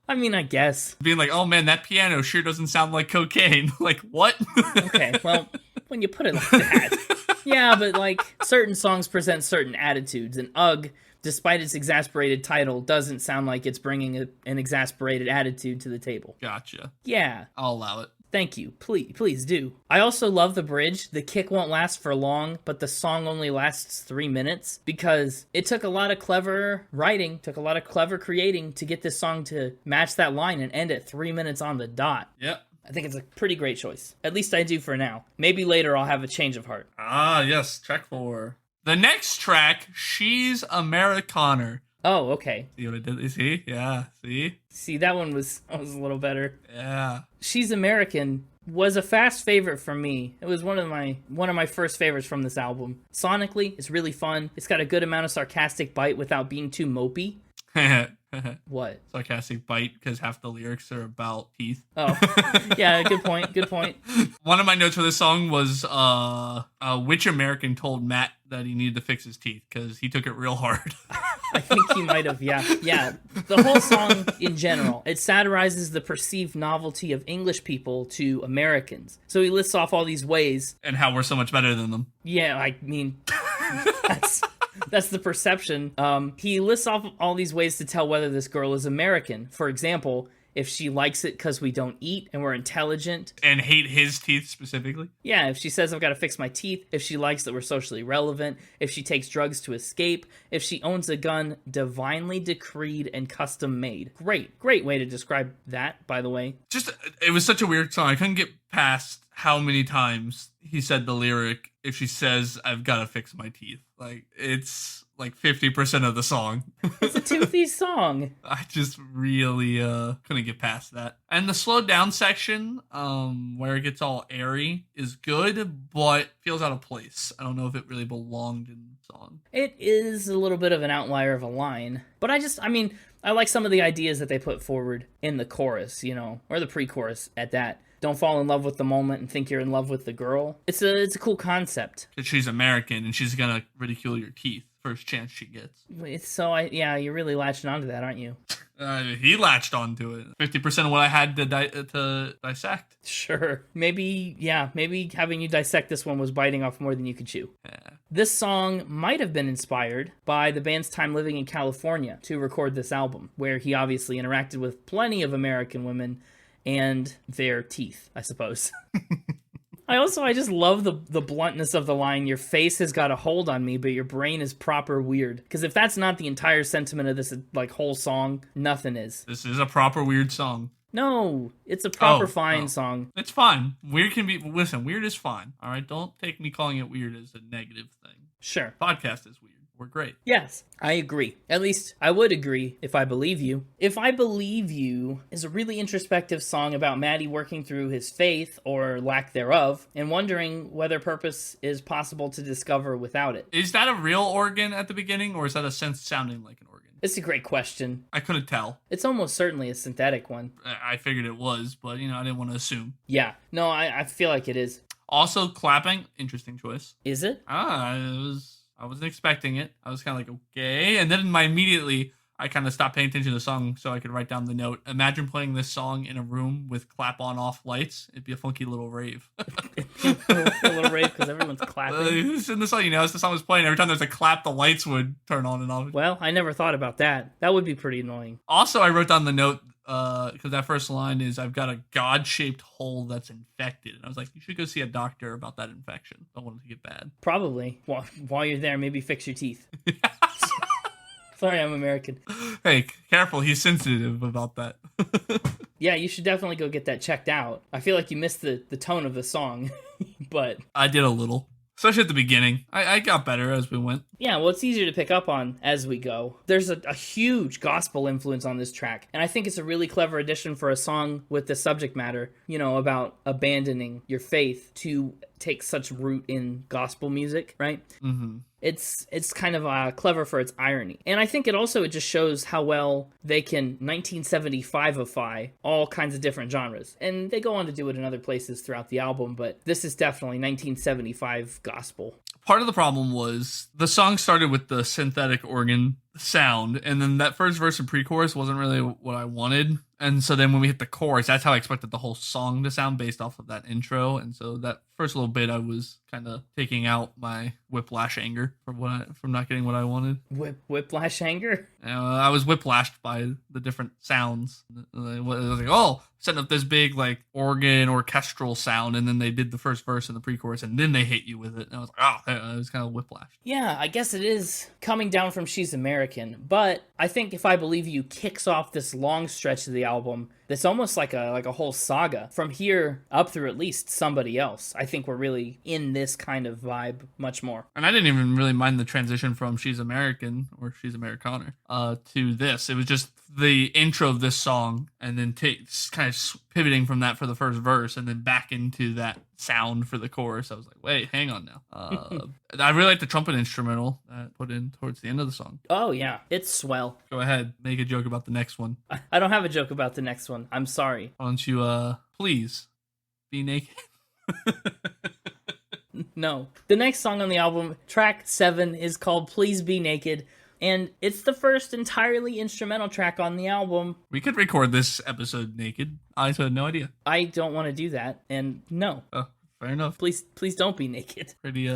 I mean, I guess. Being like, oh man, that piano sure doesn't sound like cocaine. Like, what? Okay, well, when you put it like that. Yeah, but like, certain songs present certain attitudes, and Ugh, despite its exasperated title, doesn't sound like it's bringing an exasperated attitude to the table. Gotcha. Yeah. I'll allow it. Thank you. Please do. I also love the bridge. The kick won't last for long, but the song only lasts 3 minutes because it took a lot of clever writing, took a lot of clever creating to get this song to match that line and end at 3 minutes on the dot. Yep. I think it's a pretty great choice. At least I do for now. Maybe later I'll have a change of heart. Ah, yes. Track 4. The next track, She's Americaner. Oh, okay. See what I did? See? Yeah, see? See, that was a little better. Yeah. She's American was a fast favorite for me. It was one of my first favorites from this album. Sonically, it's really fun. It's got a good amount of sarcastic bite without being too mopey. What? Sarcastic bite because half the lyrics are about teeth. Oh, yeah, good point. One of my notes for this song was which American told Matt that he needed to fix his teeth because he took it real hard. I think he might have, yeah. The whole song in general, it satirizes the perceived novelty of English people to Americans. So he lists off all these ways. And how we're so much better than them. Yeah, I mean, that's the perception. He lists off all these ways to tell whether this girl is American. For example, if she likes it because we don't eat and we're intelligent. And hate his teeth specifically? Yeah, if she says I've got to fix my teeth, if she likes that we're socially relevant, if she takes drugs to escape, if she owns a gun divinely decreed and custom made. Great way to describe that, by the way. It was such a weird song. I couldn't get past how many times he said the lyric, if she says I've got to fix my teeth. Like, it's like 50% of the song. It's a toothy song. I just really couldn't get past that. And the slowed down section, where it gets all airy, is good, but feels out of place. I don't know if it really belonged in the song. It is a little bit of an outlier of a line, but I like some of the ideas that they put forward in the chorus, or the pre-chorus at that. Don't fall in love with the moment and think you're in love with the girl. It's a cool concept. Because she's American and she's gonna ridicule your teeth first chance she gets. You're really latching onto that, aren't you? He latched onto it. 50% of what I had to dissect. Sure. Maybe having you dissect this one was biting off more than you could chew. Yeah. This song might have been inspired by the band's time living in California to record this album, where he obviously interacted with plenty of American women and their teeth, I suppose. I just love the bluntness of the line, your face has got a hold on me, but your brain is proper weird. Because if that's not the entire sentiment of this, like, whole song, nothing is. This is a proper weird song. No, it's a proper fine song. It's fine. Weird can be... Listen, weird is fine. All right? Don't take me calling it weird as a negative thing. Sure. Podcast is weird. We're great. Yes, I agree. At least I would agree if I Believe You. If I Believe You is a really introspective song about Matty working through his faith, or lack thereof, and wondering whether purpose is possible to discover without it. Is that a real organ at the beginning, or is that a synth sounding like an organ? It's a great question. I couldn't tell. It's almost certainly a synthetic one. I figured it was, but, I didn't want to assume. Yeah. No, I feel like it is. Also, clapping, interesting choice. Is it? I wasn't expecting it. I was kind of like, okay. And then immediately, I kind of stopped paying attention to the song so I could write down the note. Imagine playing this song in a room with clap on off lights. It'd be a funky little rave. a little rave because everyone's clapping. In the song, as the song was playing, every time there's a clap, the lights would turn on and off. Well, I never thought about that. That would be pretty annoying. Also, I wrote down the note because that first line is, I've got a God-shaped hole that's infected. And I was like, you should go see a doctor about that infection. I don't want it to get bad. Probably. While you're there, maybe fix your teeth. Sorry, I'm American. Hey, careful. He's sensitive about that. Yeah, you should definitely go get that checked out. I feel like you missed the tone of the song, but... I did a little. Especially at the beginning. I got better as we went. Yeah, well, it's easier to pick up on as we go. There's a huge gospel influence on this track, and I think it's a really clever addition for a song with the subject matter, about abandoning your faith to take such root in gospel music, right? Mm-hmm. It's kind of clever for its irony. And I think it just shows how well they can 1975-ify all kinds of different genres. And they go on to do it in other places throughout the album, but this is definitely 1975 gospel. Part of the problem was the song started with the synthetic organ sound, and then that first verse and pre-chorus wasn't really what I wanted. And so then when we hit the chorus, that's how I expected the whole song to sound based off of that intro. And so that first little bit, I was kind of taking out my whiplash anger from not getting what I wanted. Whiplash anger? I was whiplashed by the different sounds. I was like, setting up this big like organ orchestral sound, and then they did the first verse and the pre-chorus, and then they hit you with it. And I was like, I was kind of whiplashed. Yeah, I guess it is coming down from She's American, but I think If I Believe You kicks off this long stretch of the album that's almost like a whole saga. From here up through at least Somebody Else, I think we're really in this kind of vibe much more. And I didn't even really mind the transition from She's American or She's Americana to this. It was just the intro of this song, and then kind of pivoting from that for the first verse, and then back into that sound for the chorus. I was like, wait, hang on now. I really like the trumpet instrumental that put in towards the end of the song. Oh yeah, it's swell. Go ahead, make a joke about the next one. I don't have a joke about the next one. I'm sorry. Why don't you please be naked? No. The next song on the album, track 7, is called Please Be Naked, and it's the first entirely instrumental track on the album. We could record this episode naked. I had no idea. I don't want to do that, and no. Oh, fair enough. Please don't be naked. Pretty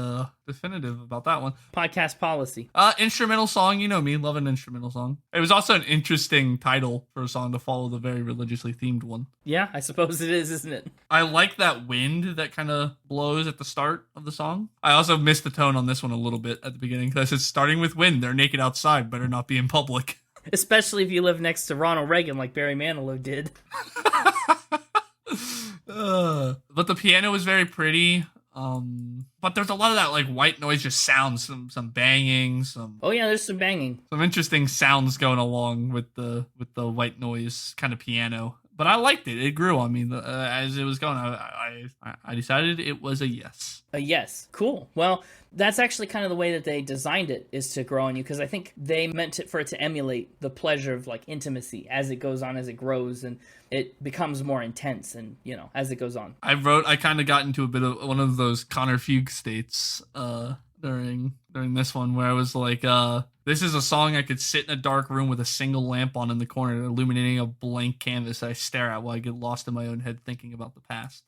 definitive about that one. Podcast policy. Instrumental song, you know me, love an instrumental song. It was also an interesting title for a song to follow the very religiously themed one. Yeah, I suppose it is, isn't it? I like that wind that kind of blows at the start of the song. I also missed the tone on this one a little bit at the beginning, because it's starting with wind. They're naked outside, better not be in public. Especially if you live next to Ronald Reagan like Barry Manilow did. But the piano was very pretty. But there's a lot of that like white noise just sounds, some banging, Oh yeah, there's some banging. Some interesting sounds going along with the white noise kind of piano. But I liked it. It grew on me as it was going. I decided it was a yes. A yes. Cool. Well, that's actually kind of the way that they designed it, is to grow on you, because I think they meant for it to emulate the pleasure of like intimacy as it goes on, as it grows, and it becomes more intense, and as it goes on. I kind of got into a bit of one of those Connor Fugue states during this one, where I was like, this is a song I could sit in a dark room with a single lamp on in the corner, illuminating a blank canvas that I stare at while I get lost in my own head thinking about the past.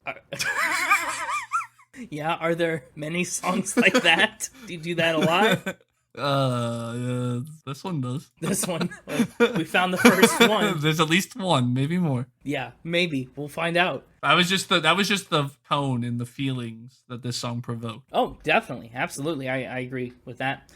Yeah, are there many songs like that? Do you do that a lot? This one does. This one, we found the first one. There's at least one, maybe more. Yeah, maybe we'll find out. That was just the tone and the feelings that this song provoked. Oh, definitely, absolutely, I agree with that.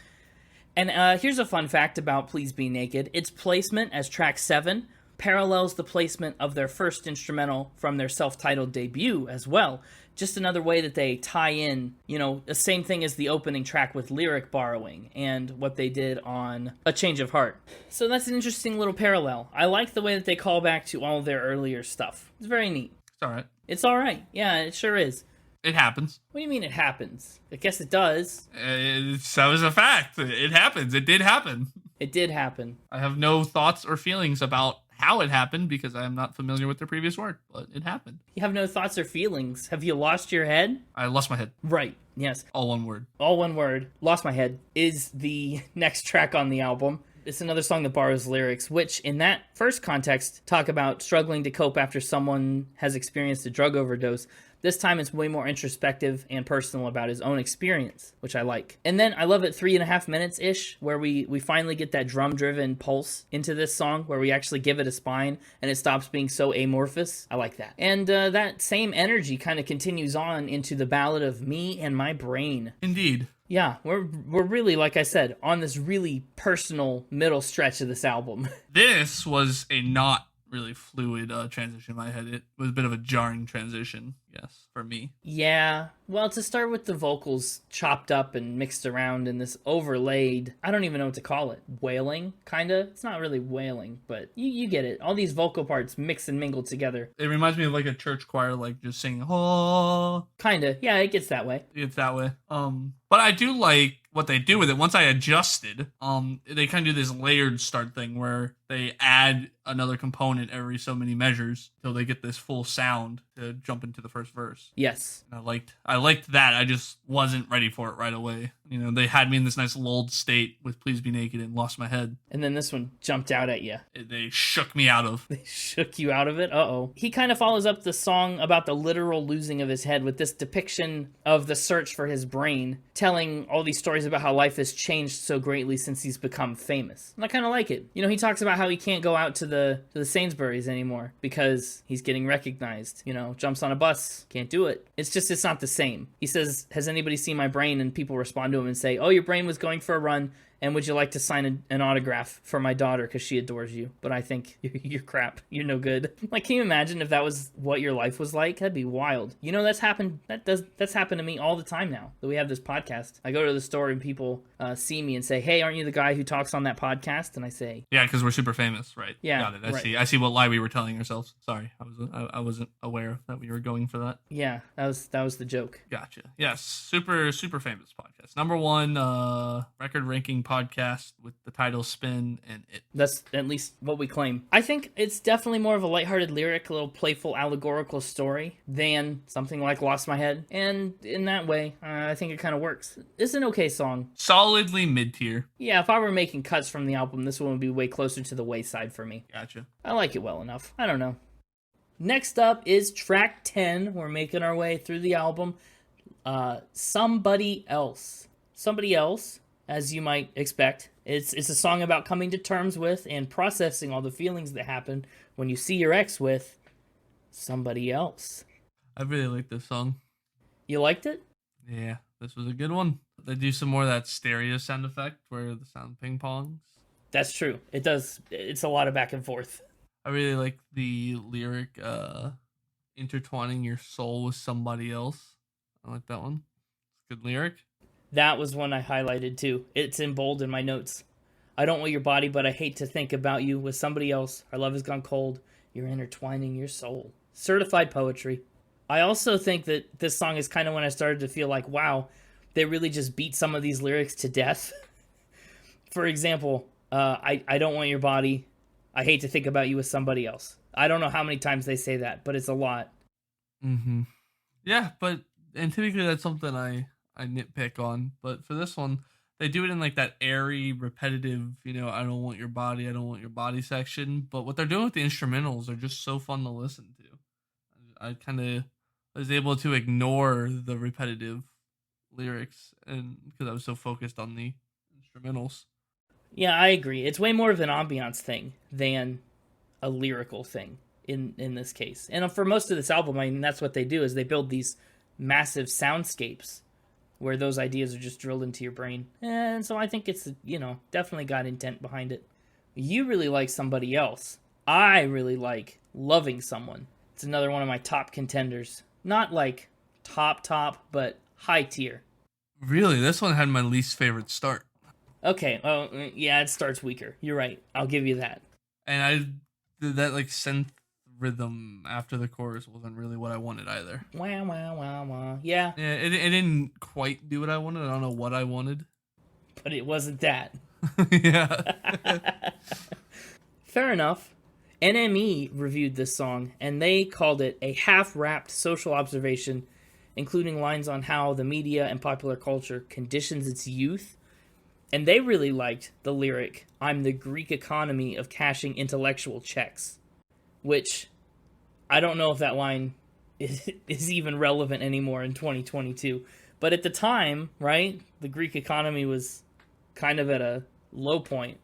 And here's a fun fact about Please Be Naked. Its placement as track 7 parallels the placement of their first instrumental from their self-titled debut as well. Just another way that they tie in, the same thing as the opening track with lyric borrowing and what they did on A Change of Heart. So that's an interesting little parallel. I like the way that they call back to all of their earlier stuff. It's very neat. It's all right. It's all right. Yeah, it sure is. It happens. What do you mean it happens? I guess it does. That was a fact. It happens. It did happen. It did happen. I have no thoughts or feelings about how it happened because I am not familiar with the previous word, but it happened. You have no thoughts or feelings. Have you lost your head? I lost my head. Right, yes. All one word. All one word. Lost my head is the next track on the album. It's another song that borrows lyrics, which in that first context talk about struggling to cope after someone has experienced a drug overdose. This time it's way more introspective and personal about his own experience, which I like. And then I love it 3.5 minutes-ish, where we finally get that drum-driven pulse into this song, where we actually give it a spine, and it stops being so amorphous. I like that. And that same energy kind of continues on into the ballad of Me and My Brain. Indeed. Yeah, we're really, like I said, on this really personal middle stretch of this album. This was a not really fluid transition in my head. It was a bit of a jarring transition, yes, for me. Yeah, well, to start with the vocals chopped up and mixed around and this overlaid, I don't even know what to call it, wailing, kinda? It's not really wailing, but you get it. All these vocal parts mix and mingle together. It reminds me of like a church choir, like just singing, oh. Kinda, yeah, it gets that way. It's that way. But I do like what they do with it. Once I adjusted, they kind of do this layered start thing where they add another component every so many measures till they get this full sound to jump into the first verse. Yes. And I liked that. I just wasn't ready for it right away. They had me in this nice lulled state with Please Be Naked and Lost My Head. And then this one jumped out at you. They shook me out of. They shook you out of it? Uh-oh. He kind of follows up the song about the literal losing of his head with this depiction of the search for his brain, telling all these stories about how life has changed so greatly since he's become famous. And I kind of like it. He talks about how he can't go out to the Sainsbury's anymore because he's getting recognized. Jumps on a bus, can't do it. It's not the same. He says, has anybody seen my brain? And people respond to him and say, oh, your brain was going for a run, and would you like to sign an autograph for my daughter because she adores you? But I think you're crap. You're no good. Like, can you imagine if that was what your life was like? That'd be wild. That's happened. That's happened to me all the time now that we have this podcast. I go to the store and people see me and say, hey, aren't you the guy who talks on that podcast? And I say, yeah, because we're super famous, right? Yeah, got it. right. I see what lie we were telling ourselves. Sorry, I wasn't aware that we were going for that. Yeah, that was the joke. Gotcha. Yes, super famous podcast. Number 1 record ranking podcast with the title Spin and It. That's at least what we claim. I think it's definitely more of a lighthearted lyric, a little playful allegorical story than something like Lost My Head. And in that way, I think it kind of works. It's an okay song. Solidly mid-tier. Yeah, if I were making cuts from the album, this one would be way closer to the wayside for me. Gotcha. I like it well enough. I don't know. Next up is track 10. We're making our way through the album. Somebody Else. Somebody Else, as you might expect. It's a song about coming to terms with and processing all the feelings that happen when you see your ex with somebody else. I really like this song. You liked it? Yeah, this was a good one. They do some more of that stereo sound effect where the sound ping pongs. That's true. It does. It's a lot of back and forth. I really like the lyric, intertwining your soul with somebody else. I like that one. Good lyric. That was one I highlighted too. It's in bold in my notes. I don't want your body, but I hate to think about you with somebody else. Our love has gone cold. You're intertwining your soul. Certified poetry. I also think that this song is kind of when I started to feel like, wow, they really just beat some of these lyrics to death. For example, I don't want your body. I hate to think about you with somebody else. I don't know how many times they say that, but it's a lot. Mm-hmm. Yeah, and typically that's something I nitpick on. But for this one, they do it in like that airy, repetitive, I don't want your body section. But what they're doing with the instrumentals are just so fun to listen to. I kind of was able to ignore the repetitive lyrics and because I was so focused on the instrumentals. Yeah, I agree. It's way more of an ambiance thing than a lyrical thing in this case. And for most of this album, I mean, that's what they do, is they build these massive soundscapes where those ideas are just drilled into your brain. And so I think it's, definitely got intent behind it. You really like Somebody Else. I really like Loving Someone. It's another one of my top contenders. Not like top, but high tier. Really, this one had my least favorite start. Okay, yeah, it starts weaker. You're right. I'll give you that. And that like synth rhythm after the chorus wasn't really what I wanted either. Wow, wow, wow, wow. Yeah. Yeah, it didn't quite do what I wanted. I don't know what I wanted. But it wasn't that. Yeah. Fair enough. NME reviewed this song, and they called it a half-wrapped social observation, including lines on how the media and popular culture conditions its youth. And they really liked the lyric, "I'm the Greek economy of cashing intellectual checks," which I don't know if that line is even relevant anymore in 2022. But at the time, right, the Greek economy was kind of at a low point.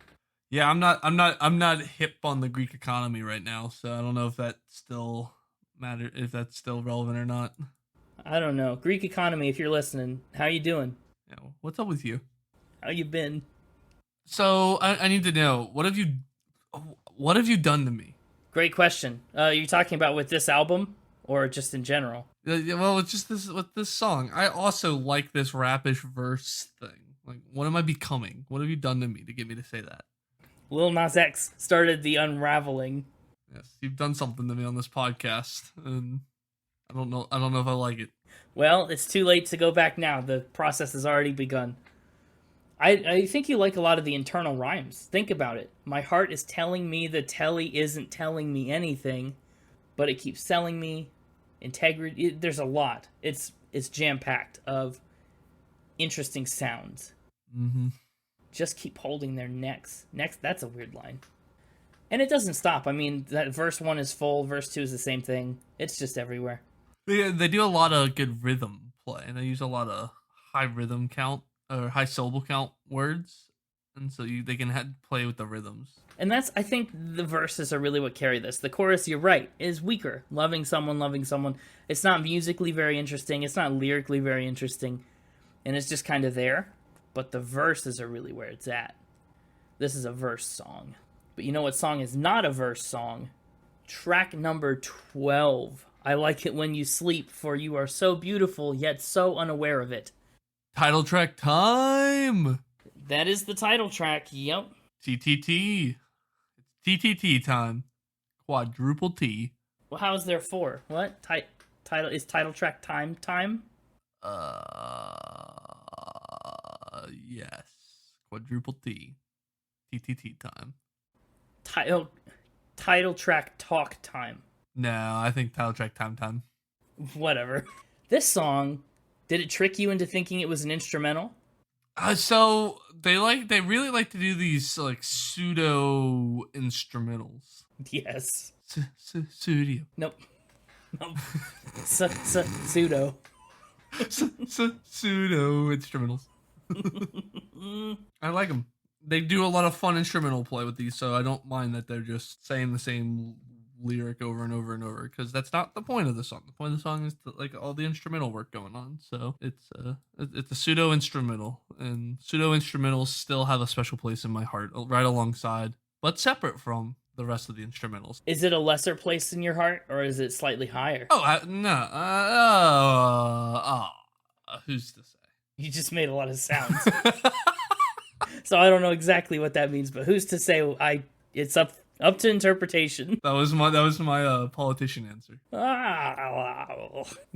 Yeah, I'm not hip on the Greek economy right now, so I don't know if that still if that's still relevant or not. I don't know. Greek economy, if you're listening, how you doing? Yeah, what's up with you? How you been? So I need to know, what have you done to me? Great question. You're talking about with this album or just in general? Well, it's just this with this song. I also like this rapish verse thing. Like, what am I becoming? What have you done to me to get me to say that? Lil Nas X started the unraveling. Yes, you've done something to me on this podcast, and I don't know if I like it. Well, it's too late to go back now. The process has already begun. I think you like a lot of the internal rhymes. Think about it. My heart is telling me the telly isn't telling me anything, but it keeps telling me integrity. There's a lot. It's jam-packed of interesting sounds. Mm-hmm. Just keep holding their necks. That's a weird line. And it doesn't stop. I mean, that verse 1 is full, verse 2 is the same thing. It's just everywhere. They do a lot of good rhythm play, and they use a lot of high rhythm count or high syllable count words, and so they can play with the rhythms. And I think the verses are really what carry this. The chorus, you're right, is weaker. Loving someone. It's not musically very interesting. It's not lyrically very interesting. And it's just kind of there. But the verses are really where it's at. This is a verse song. But you know what song is not a verse song? Track number 12. I like it when you sleep, for you are so beautiful, yet so unaware of it. Title track time! That is the title track, yep. TTT. It's TTT time. Quadruple T. Well, how's there 4? What? Title track time? Yes. Quadruple T. TTT time. Title track talk time. No, I think title track time. Whatever. This song, did it trick you into thinking it was an instrumental? So they really like to do these like pseudo instrumentals. Yes. Studio. Nope. Pseudo. Pseudo instrumentals. I like them. They do a lot of fun instrumental play with these, so I don't mind that they're just saying the same lyric over and over and over, because that's not the point of the song. The point of the song is like all the instrumental work going on. So it's a pseudo instrumental, and pseudo instrumentals still have a special place in my heart, right alongside, but separate from the rest of the instrumentals. Is it a lesser place in your heart, or is it slightly higher? No. Who's to say? You just made a lot of sounds. So I don't know exactly what that means, but who's to say? It's up to interpretation. That was my politician answer.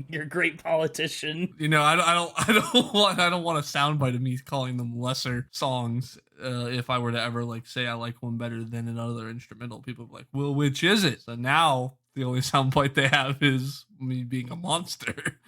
You're a great politician. You know, I don't want a soundbite of me calling them lesser songs. If I were to ever like say I like one better than another instrumental, people would be like, well, which is it? So now the only soundbite they have is me being a monster.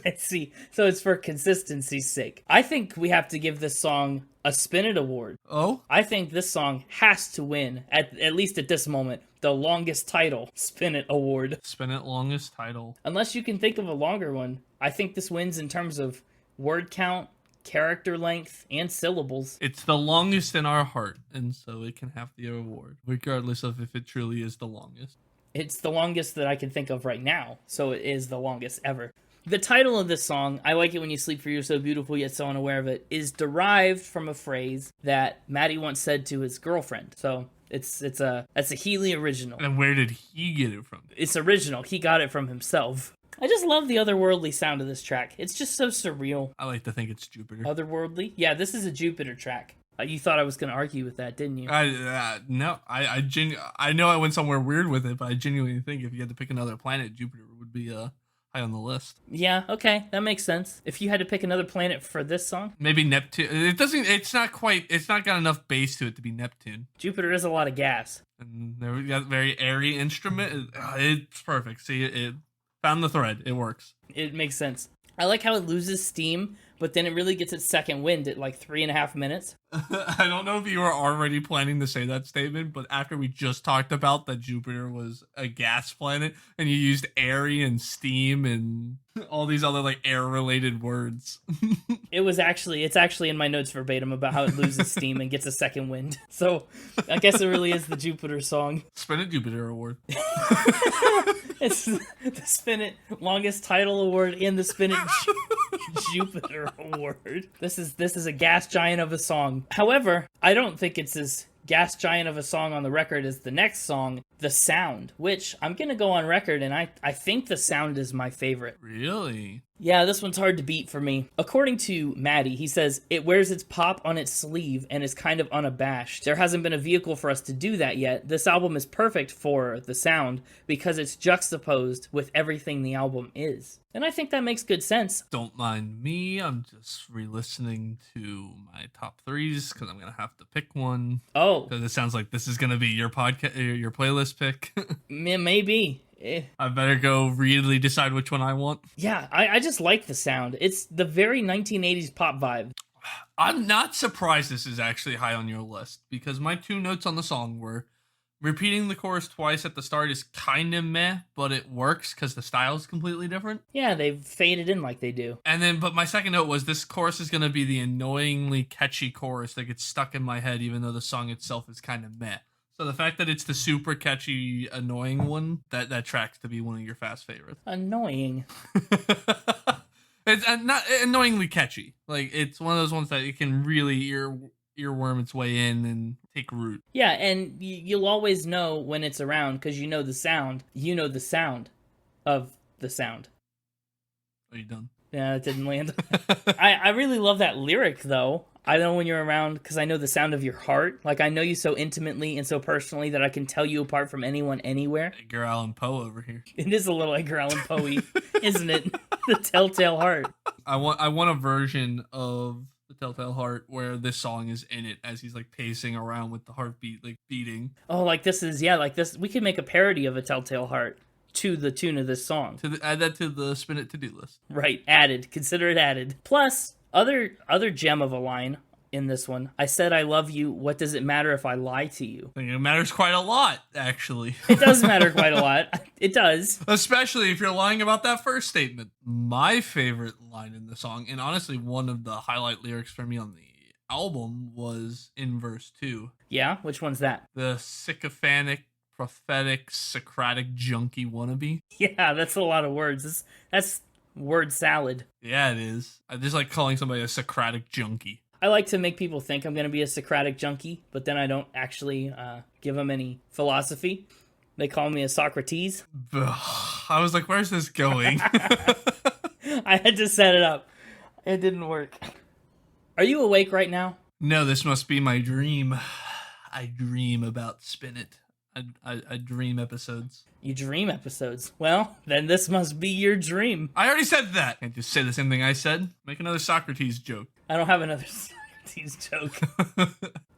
I see. So it's for consistency's sake. I think we have to give this song a Spin It Award. Oh? I think this song has to win, at least at this moment, the longest title Spin It Award. Spin It longest title. Unless you can think of a longer one. I think this wins in terms of word count character length, and syllables. It's the longest in our heart, and so it can have the award, regardless of if it truly is the longest. It's the longest that I can think of right now, so it is the longest ever. The title of this song, I Like It When You Sleep For You're So Beautiful Yet So Unaware of It, is derived from a phrase that Matty once said to his girlfriend. So that's a Healy original. And where did he get it from? It's original. He got it from himself. I just love the otherworldly sound of this track. It's just so surreal. I like to think it's Jupiter. Otherworldly? Yeah, this is a Jupiter track. You thought I was going to argue with that, didn't you? No, I know I went somewhere weird with it, but I genuinely think if you had to pick another planet, Jupiter would be high on the list. Yeah, okay, that makes sense. If you had to pick another planet for this song, maybe Neptune. It's not got enough bass to it to be Neptune. Jupiter is a lot of gas. And there we got a very airy instrument. It's perfect. See, it found the thread. It works. It makes sense. I like how it loses steam, but then it really gets its second wind at like 3.5 minutes. I don't know if you were already planning to say that statement, but after we just talked about that Jupiter was a gas planet, and you used airy and steam and all these other like air-related words. It's actually in my notes verbatim about how it loses steam and gets a second wind. So I guess it really is the Jupiter song. Spin It Jupiter Award. It's the Spin It longest title award and the Spin It Jupiter Award. This is a gas giant of a song. However, I don't think it's as gas giant of a song on the record as the next song, The Sound, which I'm going to go on record, and I think The Sound is my favorite. Really? Yeah, this one's hard to beat for me. According to Matty, he says, it wears its pop on its sleeve and is kind of unabashed. There hasn't been a vehicle for us to do that yet. This album is perfect for The Sound because it's juxtaposed with everything the album is. And I think that makes good sense. Don't mind me. I'm just re-listening to my top threes because I'm going to have to pick one. Oh. Because it sounds like this is going to be your podcast, your playlist pick. Maybe. I better go really decide which one I want. Yeah, I just like The Sound. It's the very 1980s pop vibe. I'm not surprised this is actually high on your list because my two notes on the song were repeating the chorus twice at the start is kind of meh, but it works because the style is completely different. Yeah, they've faded in like they do. And then, but my second note was this chorus is going to be the annoyingly catchy chorus that gets stuck in my head even though the song itself is kind of meh. So the fact that it's the super catchy, annoying one, that tracks to be one of your fast favorites. Annoying. It's not annoyingly catchy. Like, it's one of those ones that it can really earworm its way in and take root. Yeah, and you'll always know when it's around because you know the sound. You know the sound of the sound. Are you done? Yeah, that didn't land. I really love that lyric, though. I know when you're around because I know the sound of your heart. Like, I know you so intimately and so personally that I can tell you apart from anyone anywhere. Edgar Allan Poe over here. It is a little Edgar Allan Poe-y, isn't it? The Telltale Heart. I want a version of the Telltale Heart where this song is in it as he's like pacing around with the heartbeat like beating. Oh, like this. We could make a parody of a Telltale Heart to the tune of this song. Add that to the Spin It to-do list. Right, added. Consider it added. Plus, other gem of a line in this one. I said I love you. What does it matter if I lie to you? I think it matters quite a lot, actually. It does matter quite a lot. It does. Especially if you're lying about that first statement. My favorite line in the song, and honestly one of the highlight lyrics for me on the album, was in verse 2. Yeah? Which one's that? The sycophantic, prophetic, Socratic junkie wannabe. Yeah, that's a lot of words. That's word salad. Yeah, it is. I just like calling somebody a Socratic junkie. I like to make people think I'm going to be a Socratic junkie, but then I don't actually give them any philosophy. They call me a Socrates. I was like, where's this going? I had to set it up. It didn't work. Are you awake right now? No, this must be my dream. I dream about Spin It. I dream episodes. You dream episodes. Well, then this must be your dream. I already said that. Can't just say the same thing I said. Make another Socrates joke. I don't have another Socrates joke.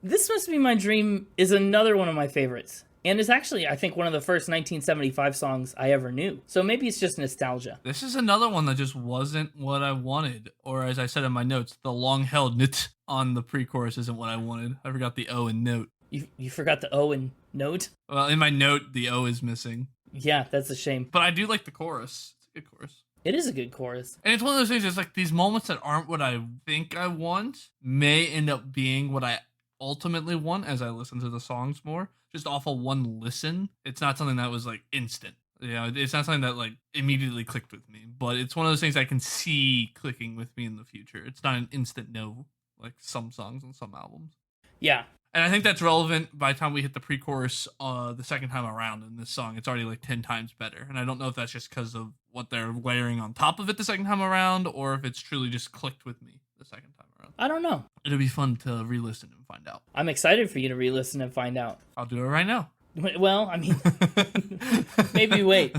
This Must Be My Dream is another one of my favorites. And is actually, I think, one of the first 1975 songs I ever knew. So maybe it's just nostalgia. This is another one that just wasn't what I wanted. Or as I said in my notes, the long-held nit on the pre-chorus isn't what I wanted. I forgot the O in note. You forgot the O in note? Well, in my note, the O is missing. Yeah, that's a shame. But I do like the chorus. It's a good chorus. It is a good chorus. And it's one of those things, it's like these moments that aren't what I think I want may end up being what I ultimately want as I listen to the songs more. Just off of one listen. It's not something that was like instant. It's not something that like immediately clicked with me. But it's one of those things I can see clicking with me in the future. It's not an instant no, like some songs on some albums. Yeah. And I think that's relevant by the time we hit the pre-chorus the second time around in this song. It's already like 10 times better. And I don't know if that's just because of what they're layering on top of it the second time around, or if it's truly just clicked with me the second time around. I don't know. It'll be fun to re-listen and find out. I'm excited for you to re-listen and find out. I'll do it right now. Well, I mean, maybe wait.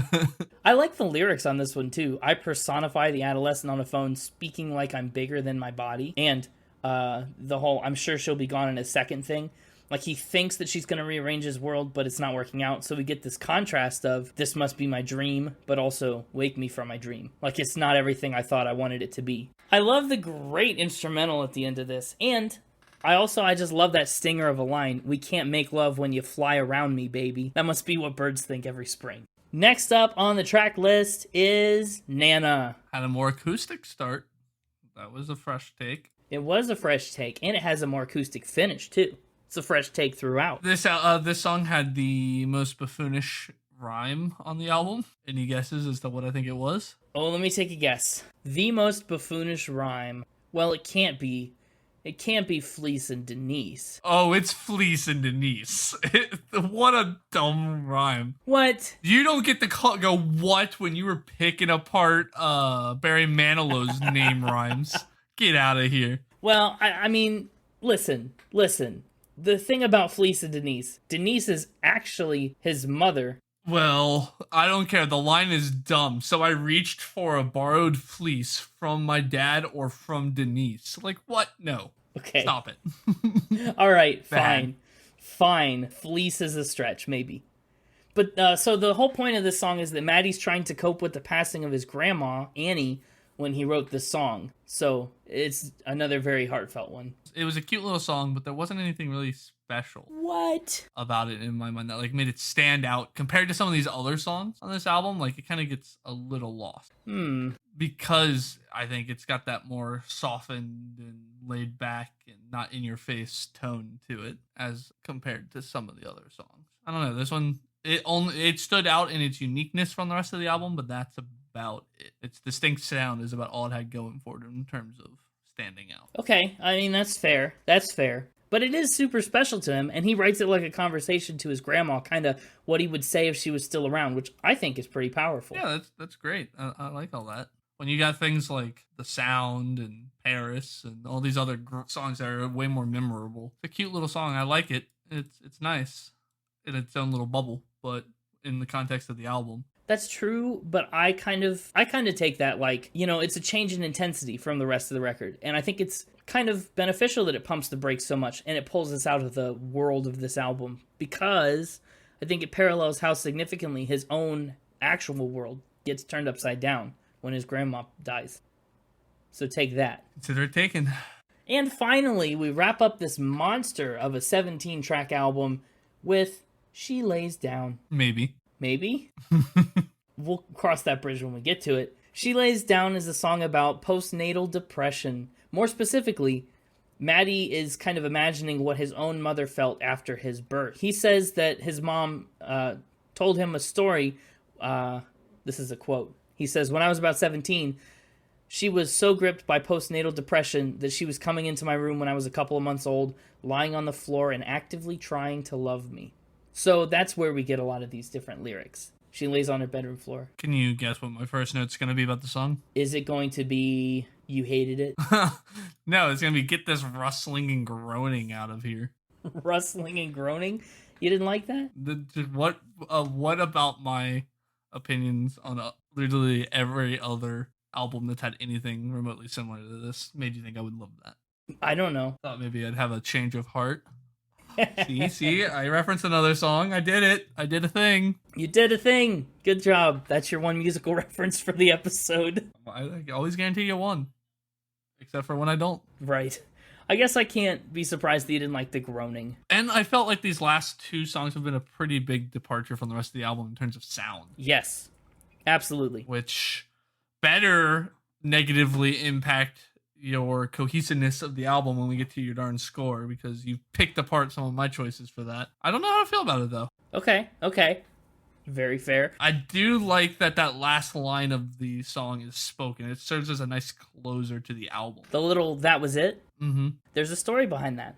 I like the lyrics on this one, too. I personify the adolescent on a phone speaking like I'm bigger than my body. And the whole I'm sure she'll be gone in a second thing. Like, he thinks that she's going to rearrange his world, but it's not working out. So we get this contrast of, this must be my dream, but also wake me from my dream. Like, it's not everything I thought I wanted it to be. I love the great instrumental at the end of this. And I just love that stinger of a line. We can't make love when you fly around me, baby. That must be what birds think every spring. Next up on the track list is Nana. Had a more acoustic start. That was a fresh take. It was a fresh take, and it has a more acoustic finish, too. It's a fresh take throughout. This song had the most buffoonish rhyme on the album. Any guesses as to what I think it was? Oh, let me take a guess. The most buffoonish rhyme. Well, it can't be. It can't be Fleece and Denise. Oh, it's Fleece and Denise. What a dumb rhyme. What? You don't get to go what when you were picking apart Barry Manilow's name rhymes. Get out of here. Well, I mean, listen. The thing about Fleece and Denise is actually his mother. Well, I don't care. The line is dumb. So I reached for a borrowed fleece from my dad or from Denise. Like, what? No. Okay. Stop it. All right, Bad. fine. Fleece is a stretch, maybe. But, so the whole point of this song is that Matty's trying to cope with the passing of his grandma, Annie, when he wrote this song. So it's another very heartfelt one. It was a cute little song, but there wasn't anything really special What? about it in my mind that like made it stand out compared to some of these other songs on this album. Like, it kind of gets a little lost because I think it's got that more softened and laid back and not in your face tone to it as compared to some of the other songs. I don't know, this one it stood out in its uniqueness from the rest of the album, but that's about it. Its distinct sound is about all it had going for it in terms of standing out. Okay, I mean, that's fair. But it is super special to him, and he writes it like a conversation to his grandma, kind of what he would say if she was still around, which I think is pretty powerful. Yeah, that's great. I like all that. When you got things like The Sound and Paris and all these other songs that are way more memorable, it's a cute little song. I like it. It's nice in its own little bubble, but in the context of the album. That's true, but I kind of take that like, it's a change in intensity from the rest of the record. And I think it's kind of beneficial that it pumps the brakes so much and it pulls us out of the world of this album, because I think it parallels how significantly his own actual world gets turned upside down when his grandma dies. So take that. Consider it taken. And finally, we wrap up this monster of a 17-track album with She Lays Down. Maybe. We'll cross that bridge when we get to it. She Lays Down is a song about postnatal depression. More specifically, Matty is kind of imagining what his own mother felt after his birth. He says that his mom told him a story. This is a quote. He says, "When I was about 17, she was so gripped by postnatal depression that she was coming into my room when I was a couple of months old, lying on the floor and actively trying to love me." So that's where we get a lot of these different lyrics. She lays on her bedroom floor. Can you guess what my first note's going to be about the song? Is it going to be, you hated it? No, it's going to be, get this rustling and groaning out of here. Rustling and groaning? You didn't like that? What about my opinions on literally every other album that's had anything remotely similar to this made you think I would love that? I don't know. Thought maybe I'd have a change of heart. See, I referenced another song. I did it. I did a thing. You did a thing. Good job. That's your one musical reference for the episode. I always guarantee you one. Except for when I don't. Right. I guess I can't be surprised that you didn't like the groaning. And I felt like these last two songs have been a pretty big departure from the rest of the album in terms of sound. Yes. Absolutely. Which better negatively impact your cohesiveness of the album when we get to your darn score, because you picked apart some of my choices for that. I don't know how to feel about it, though. Okay. Very fair. I do like that last line of the song is spoken. It serves as a nice closer to the album. The little "that was it." Mm-hmm. There's a story behind that.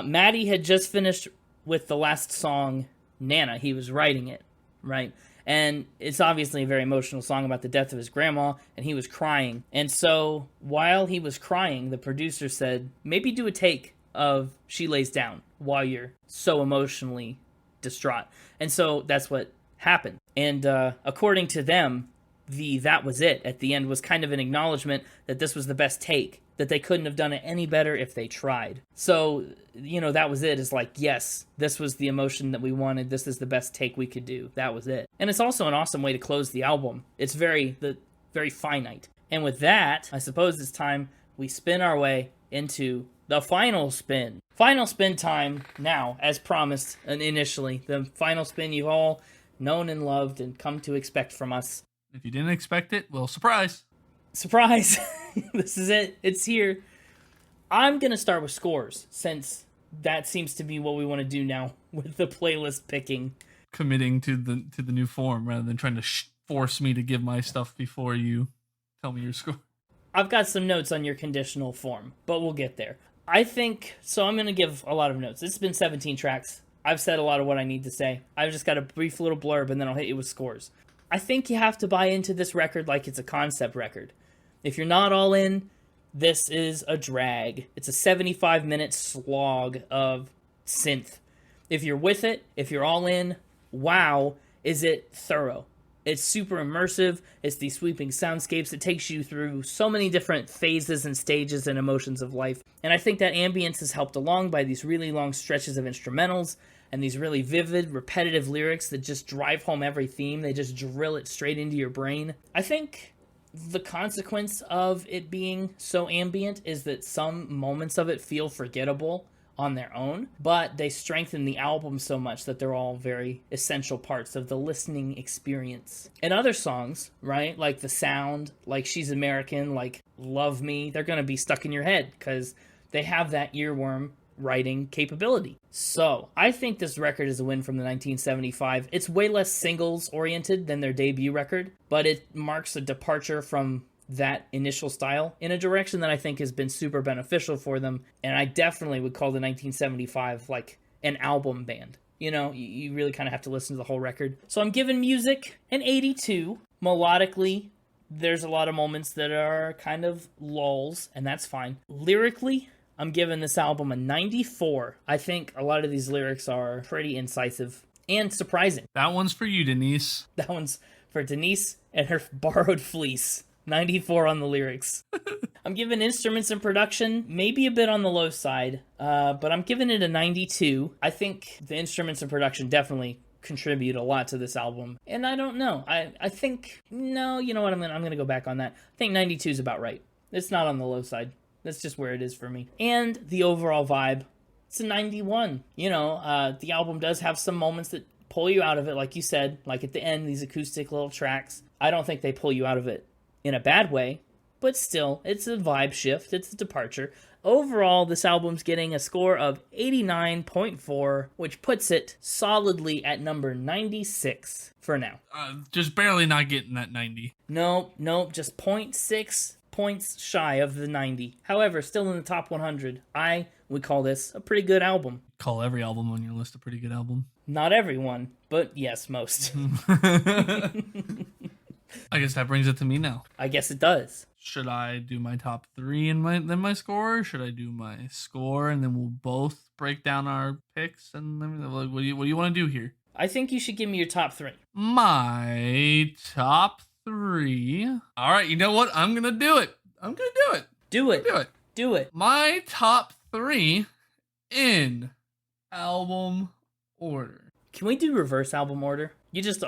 Matty had just finished with the last song, Nana. He was writing it, right? And it's obviously a very emotional song about the death of his grandma, and he was crying. And so while he was crying, the producer said, maybe do a take of She Lays Down while you're so emotionally distraught. And so that's what happened. And according to them, that was it at the end was kind of an acknowledgement that this was the best take, that they couldn't have done it any better if they tried. So, that was it. It's like, yes, this was the emotion that we wanted. This is the best take we could do. That was it. And it's also an awesome way to close the album. It's very finite. And with that, I suppose it's time we spin our way into the final spin. Final spin time now, as promised initially. The final spin you've all known and loved and come to expect from us. If you didn't expect it, well, surprise. Surprise! This is it. It's here. I'm going to start with scores, since that seems to be what we want to do now with the playlist picking. Committing to the new form rather than trying to force me to give my stuff before you tell me your score. I've got some notes on your conditional form, but we'll get there. I think, so I'm going to give a lot of notes. It's been 17 tracks. I've said a lot of what I need to say. I've just got a brief little blurb, and then I'll hit you with scores. I think you have to buy into this record like it's a concept record. If you're not all in, this is a drag. It's a 75-minute slog of synth. If you're with it, if you're all in, wow, is it thorough. It's super immersive. It's these sweeping soundscapes. It takes you through so many different phases and stages and emotions of life. And I think that ambience is helped along by these really long stretches of instrumentals and these really vivid, repetitive lyrics that just drive home every theme. They just drill it straight into your brain. I think the consequence of it being so ambient is that some moments of it feel forgettable on their own, but they strengthen the album so much that they're all very essential parts of the listening experience. And other songs, right, like The Sound, like She's American, like Love Me, they're going to be stuck in your head because they have that earworm writing capability. So I think this record is a win from the 1975. It's way less singles oriented than their debut record, but it marks a departure from that initial style in a direction that I think has been super beneficial for them. And I definitely would call the 1975 like an album band. You really kind of have to listen to the whole record. So I'm giving music an 82. Melodically, there's a lot of moments that are kind of lulls, and that's fine. Lyrically, I'm giving this album a 94. I think a lot of these lyrics are pretty incisive and surprising. That one's for you, Denise. That one's for Denise and her borrowed fleece. 94 on the lyrics. I'm giving instruments and production maybe a bit on the low side, but I'm giving it a 92. I think the instruments and production definitely contribute a lot to this album. And I don't know. I think, no, you know what? I'm gonna go back on that. I think 92 is about right. It's not on the low side. That's just where it is for me. And the overall vibe, it's a 91. The album does have some moments that pull you out of it, like you said, like at the end, these acoustic little tracks. I don't think they pull you out of it in a bad way, but still, it's a vibe shift. It's a departure. Overall, this album's getting a score of 89.4, which puts it solidly at number 96 for now. Just barely not getting that 90. Nope, just 0.6 points shy of the 90. However, still in the top 100. I would call this a pretty good album. Call every album on your list a pretty good album. Not everyone, but yes, most. I guess that brings it to me now. I guess it does. Should I do my top three and then my score? Or should I do my score and then we'll both break down our picks? And then what do you want to do here? I think you should give me your top three. My top three. All right, you know what? I'm gonna do it. Do it. My top three in album order. Can we do reverse album order? You just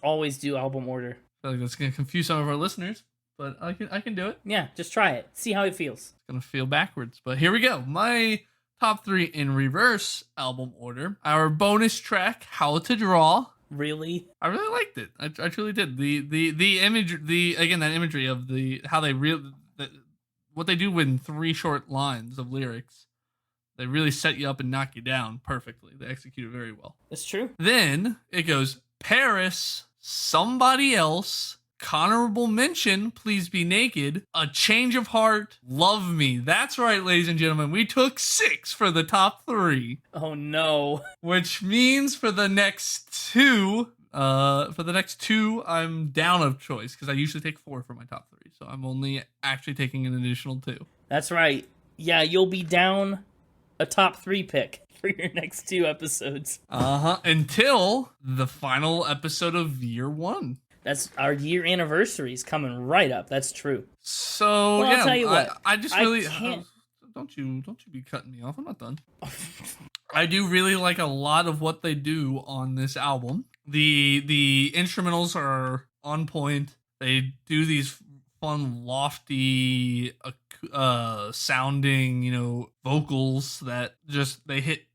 always do album order. I feel like that's gonna confuse some of our listeners, but I can do it. Yeah, just try it. See how it feels. It's gonna feel backwards, but here we go. My top three in reverse album order. Our bonus track, How to Draw. Really? I really liked it. I truly did. The image, that imagery of how they what they do in 3 short lines of lyrics. They really set you up and knock you down perfectly. They execute it very well. It's true. Then it goes Paris, Somebody Else, Honorable Mention, Please Be Naked, A Change of Heart, Love Me. That's right, ladies and gentlemen. We took 6 for the top 3. Oh no. Which means for the next 2, I'm down of choice because I usually take 4 for my top 3. So I'm only actually taking an additional 2. That's right. Yeah, you'll be down a top 3 pick for your next 2 episodes. Until the final episode of year 1. That's our year anniversary is coming right up. That's true. So well, yeah, I'll tell you what. I just really can't... don't you be cutting me off. I'm not done. I do really like a lot of what they do on this album. The instrumentals are on point. They do these fun, lofty sounding, vocals that just they hit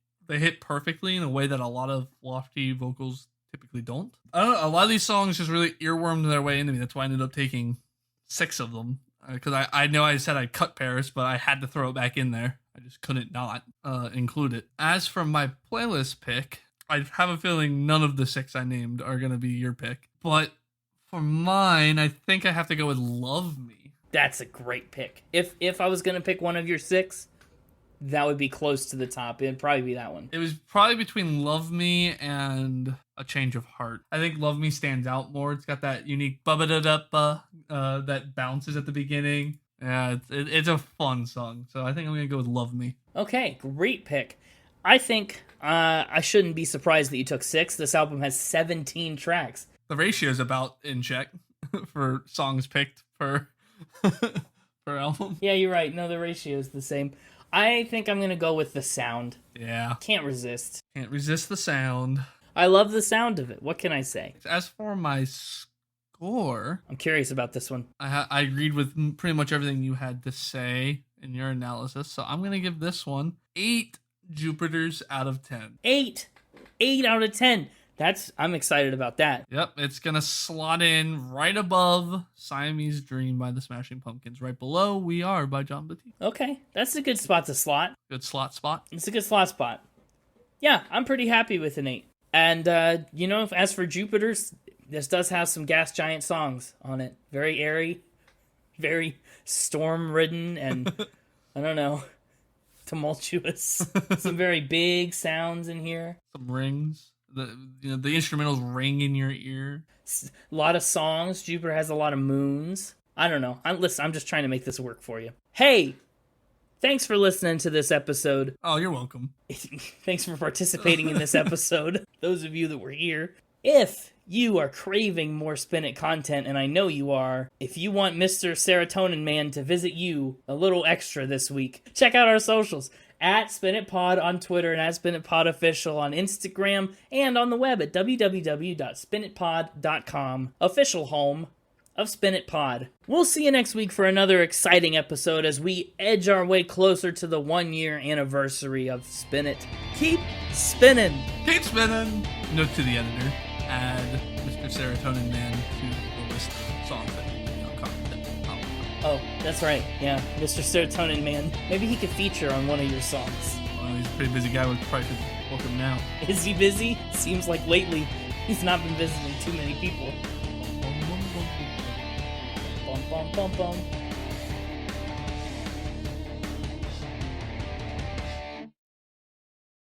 perfectly in a way that a lot of lofty vocals typically don't. I don't know, a lot of these songs just really earwormed their way into me. That's why I ended up taking 6 of them. Because I know I said I'd cut Paris, but I had to throw it back in there. I just couldn't not include it. As for my playlist pick, I have a feeling none of the 6 I named are going to be your pick. But for mine, I think I have to go with Love Me. That's a great pick. If I was going to pick one of your 6, that would be close to the top. It'd probably be that one. It was probably between Love Me and A Change of Heart. I think Love Me stands out more. It's got that unique ba-ba-da-da-ba that bounces at the beginning. Yeah, it's a fun song. So I think I'm going to go with Love Me. Okay, great pick. I think I shouldn't be surprised that you took 6. This album has 17 tracks. The ratio is about in check for songs picked per album. Yeah, you're right. No, the ratio is the same. I think I'm going to go with the sound. Yeah. Can't resist. Can't resist the sound. I love the sound of it. What can I say? As for my score... I'm curious about this one. I agreed with pretty much everything you had to say in your analysis, so I'm going to give this one 8 Jupiters out of 10. 8 out of 10. I'm excited about that. Yep, it's going to slot in right above Siamese Dream by the Smashing Pumpkins. Right below We Are by John Batiste. Okay, that's a good spot to slot. Good slot spot. It's a good slot spot. Yeah, I'm pretty happy with an 8. And, as for Jupiter's, this does have some Gas Giant songs on it. Very airy, very storm-ridden, and, I don't know, tumultuous. Some very big sounds in here. Some rings. The instrumentals ring in your ear. A lot of songs. Jupiter has a lot of moons. I don't know. I'm just trying to make this work for you. Hey, thanks for listening to this episode. Oh, you're welcome. Thanks for participating in this episode. Those of you that were here. If you are craving more Spin It content, and I know you are, if you want Mr. Serotonin Man to visit you a little extra this week, check out our socials. At Spin It Pod on Twitter and at Spin It Pod Official on Instagram and on the web at www.spinitpod.com, official home of Spin It Pod. We'll see you next week for another exciting episode as we edge our way closer to the 1-year anniversary of Spin It. Keep spinning! Keep spinning! Note to the editor, add Mr. Serotonin Man to the list of songs that you put on content. Oh, that's right. Yeah, Mr. Serotonin Man. Maybe he could feature on one of your songs. Well, he's a pretty busy guy with prices. Welcome now. Is he busy? Seems like lately he's not been visiting too many people. Bum, bum, bum, bum.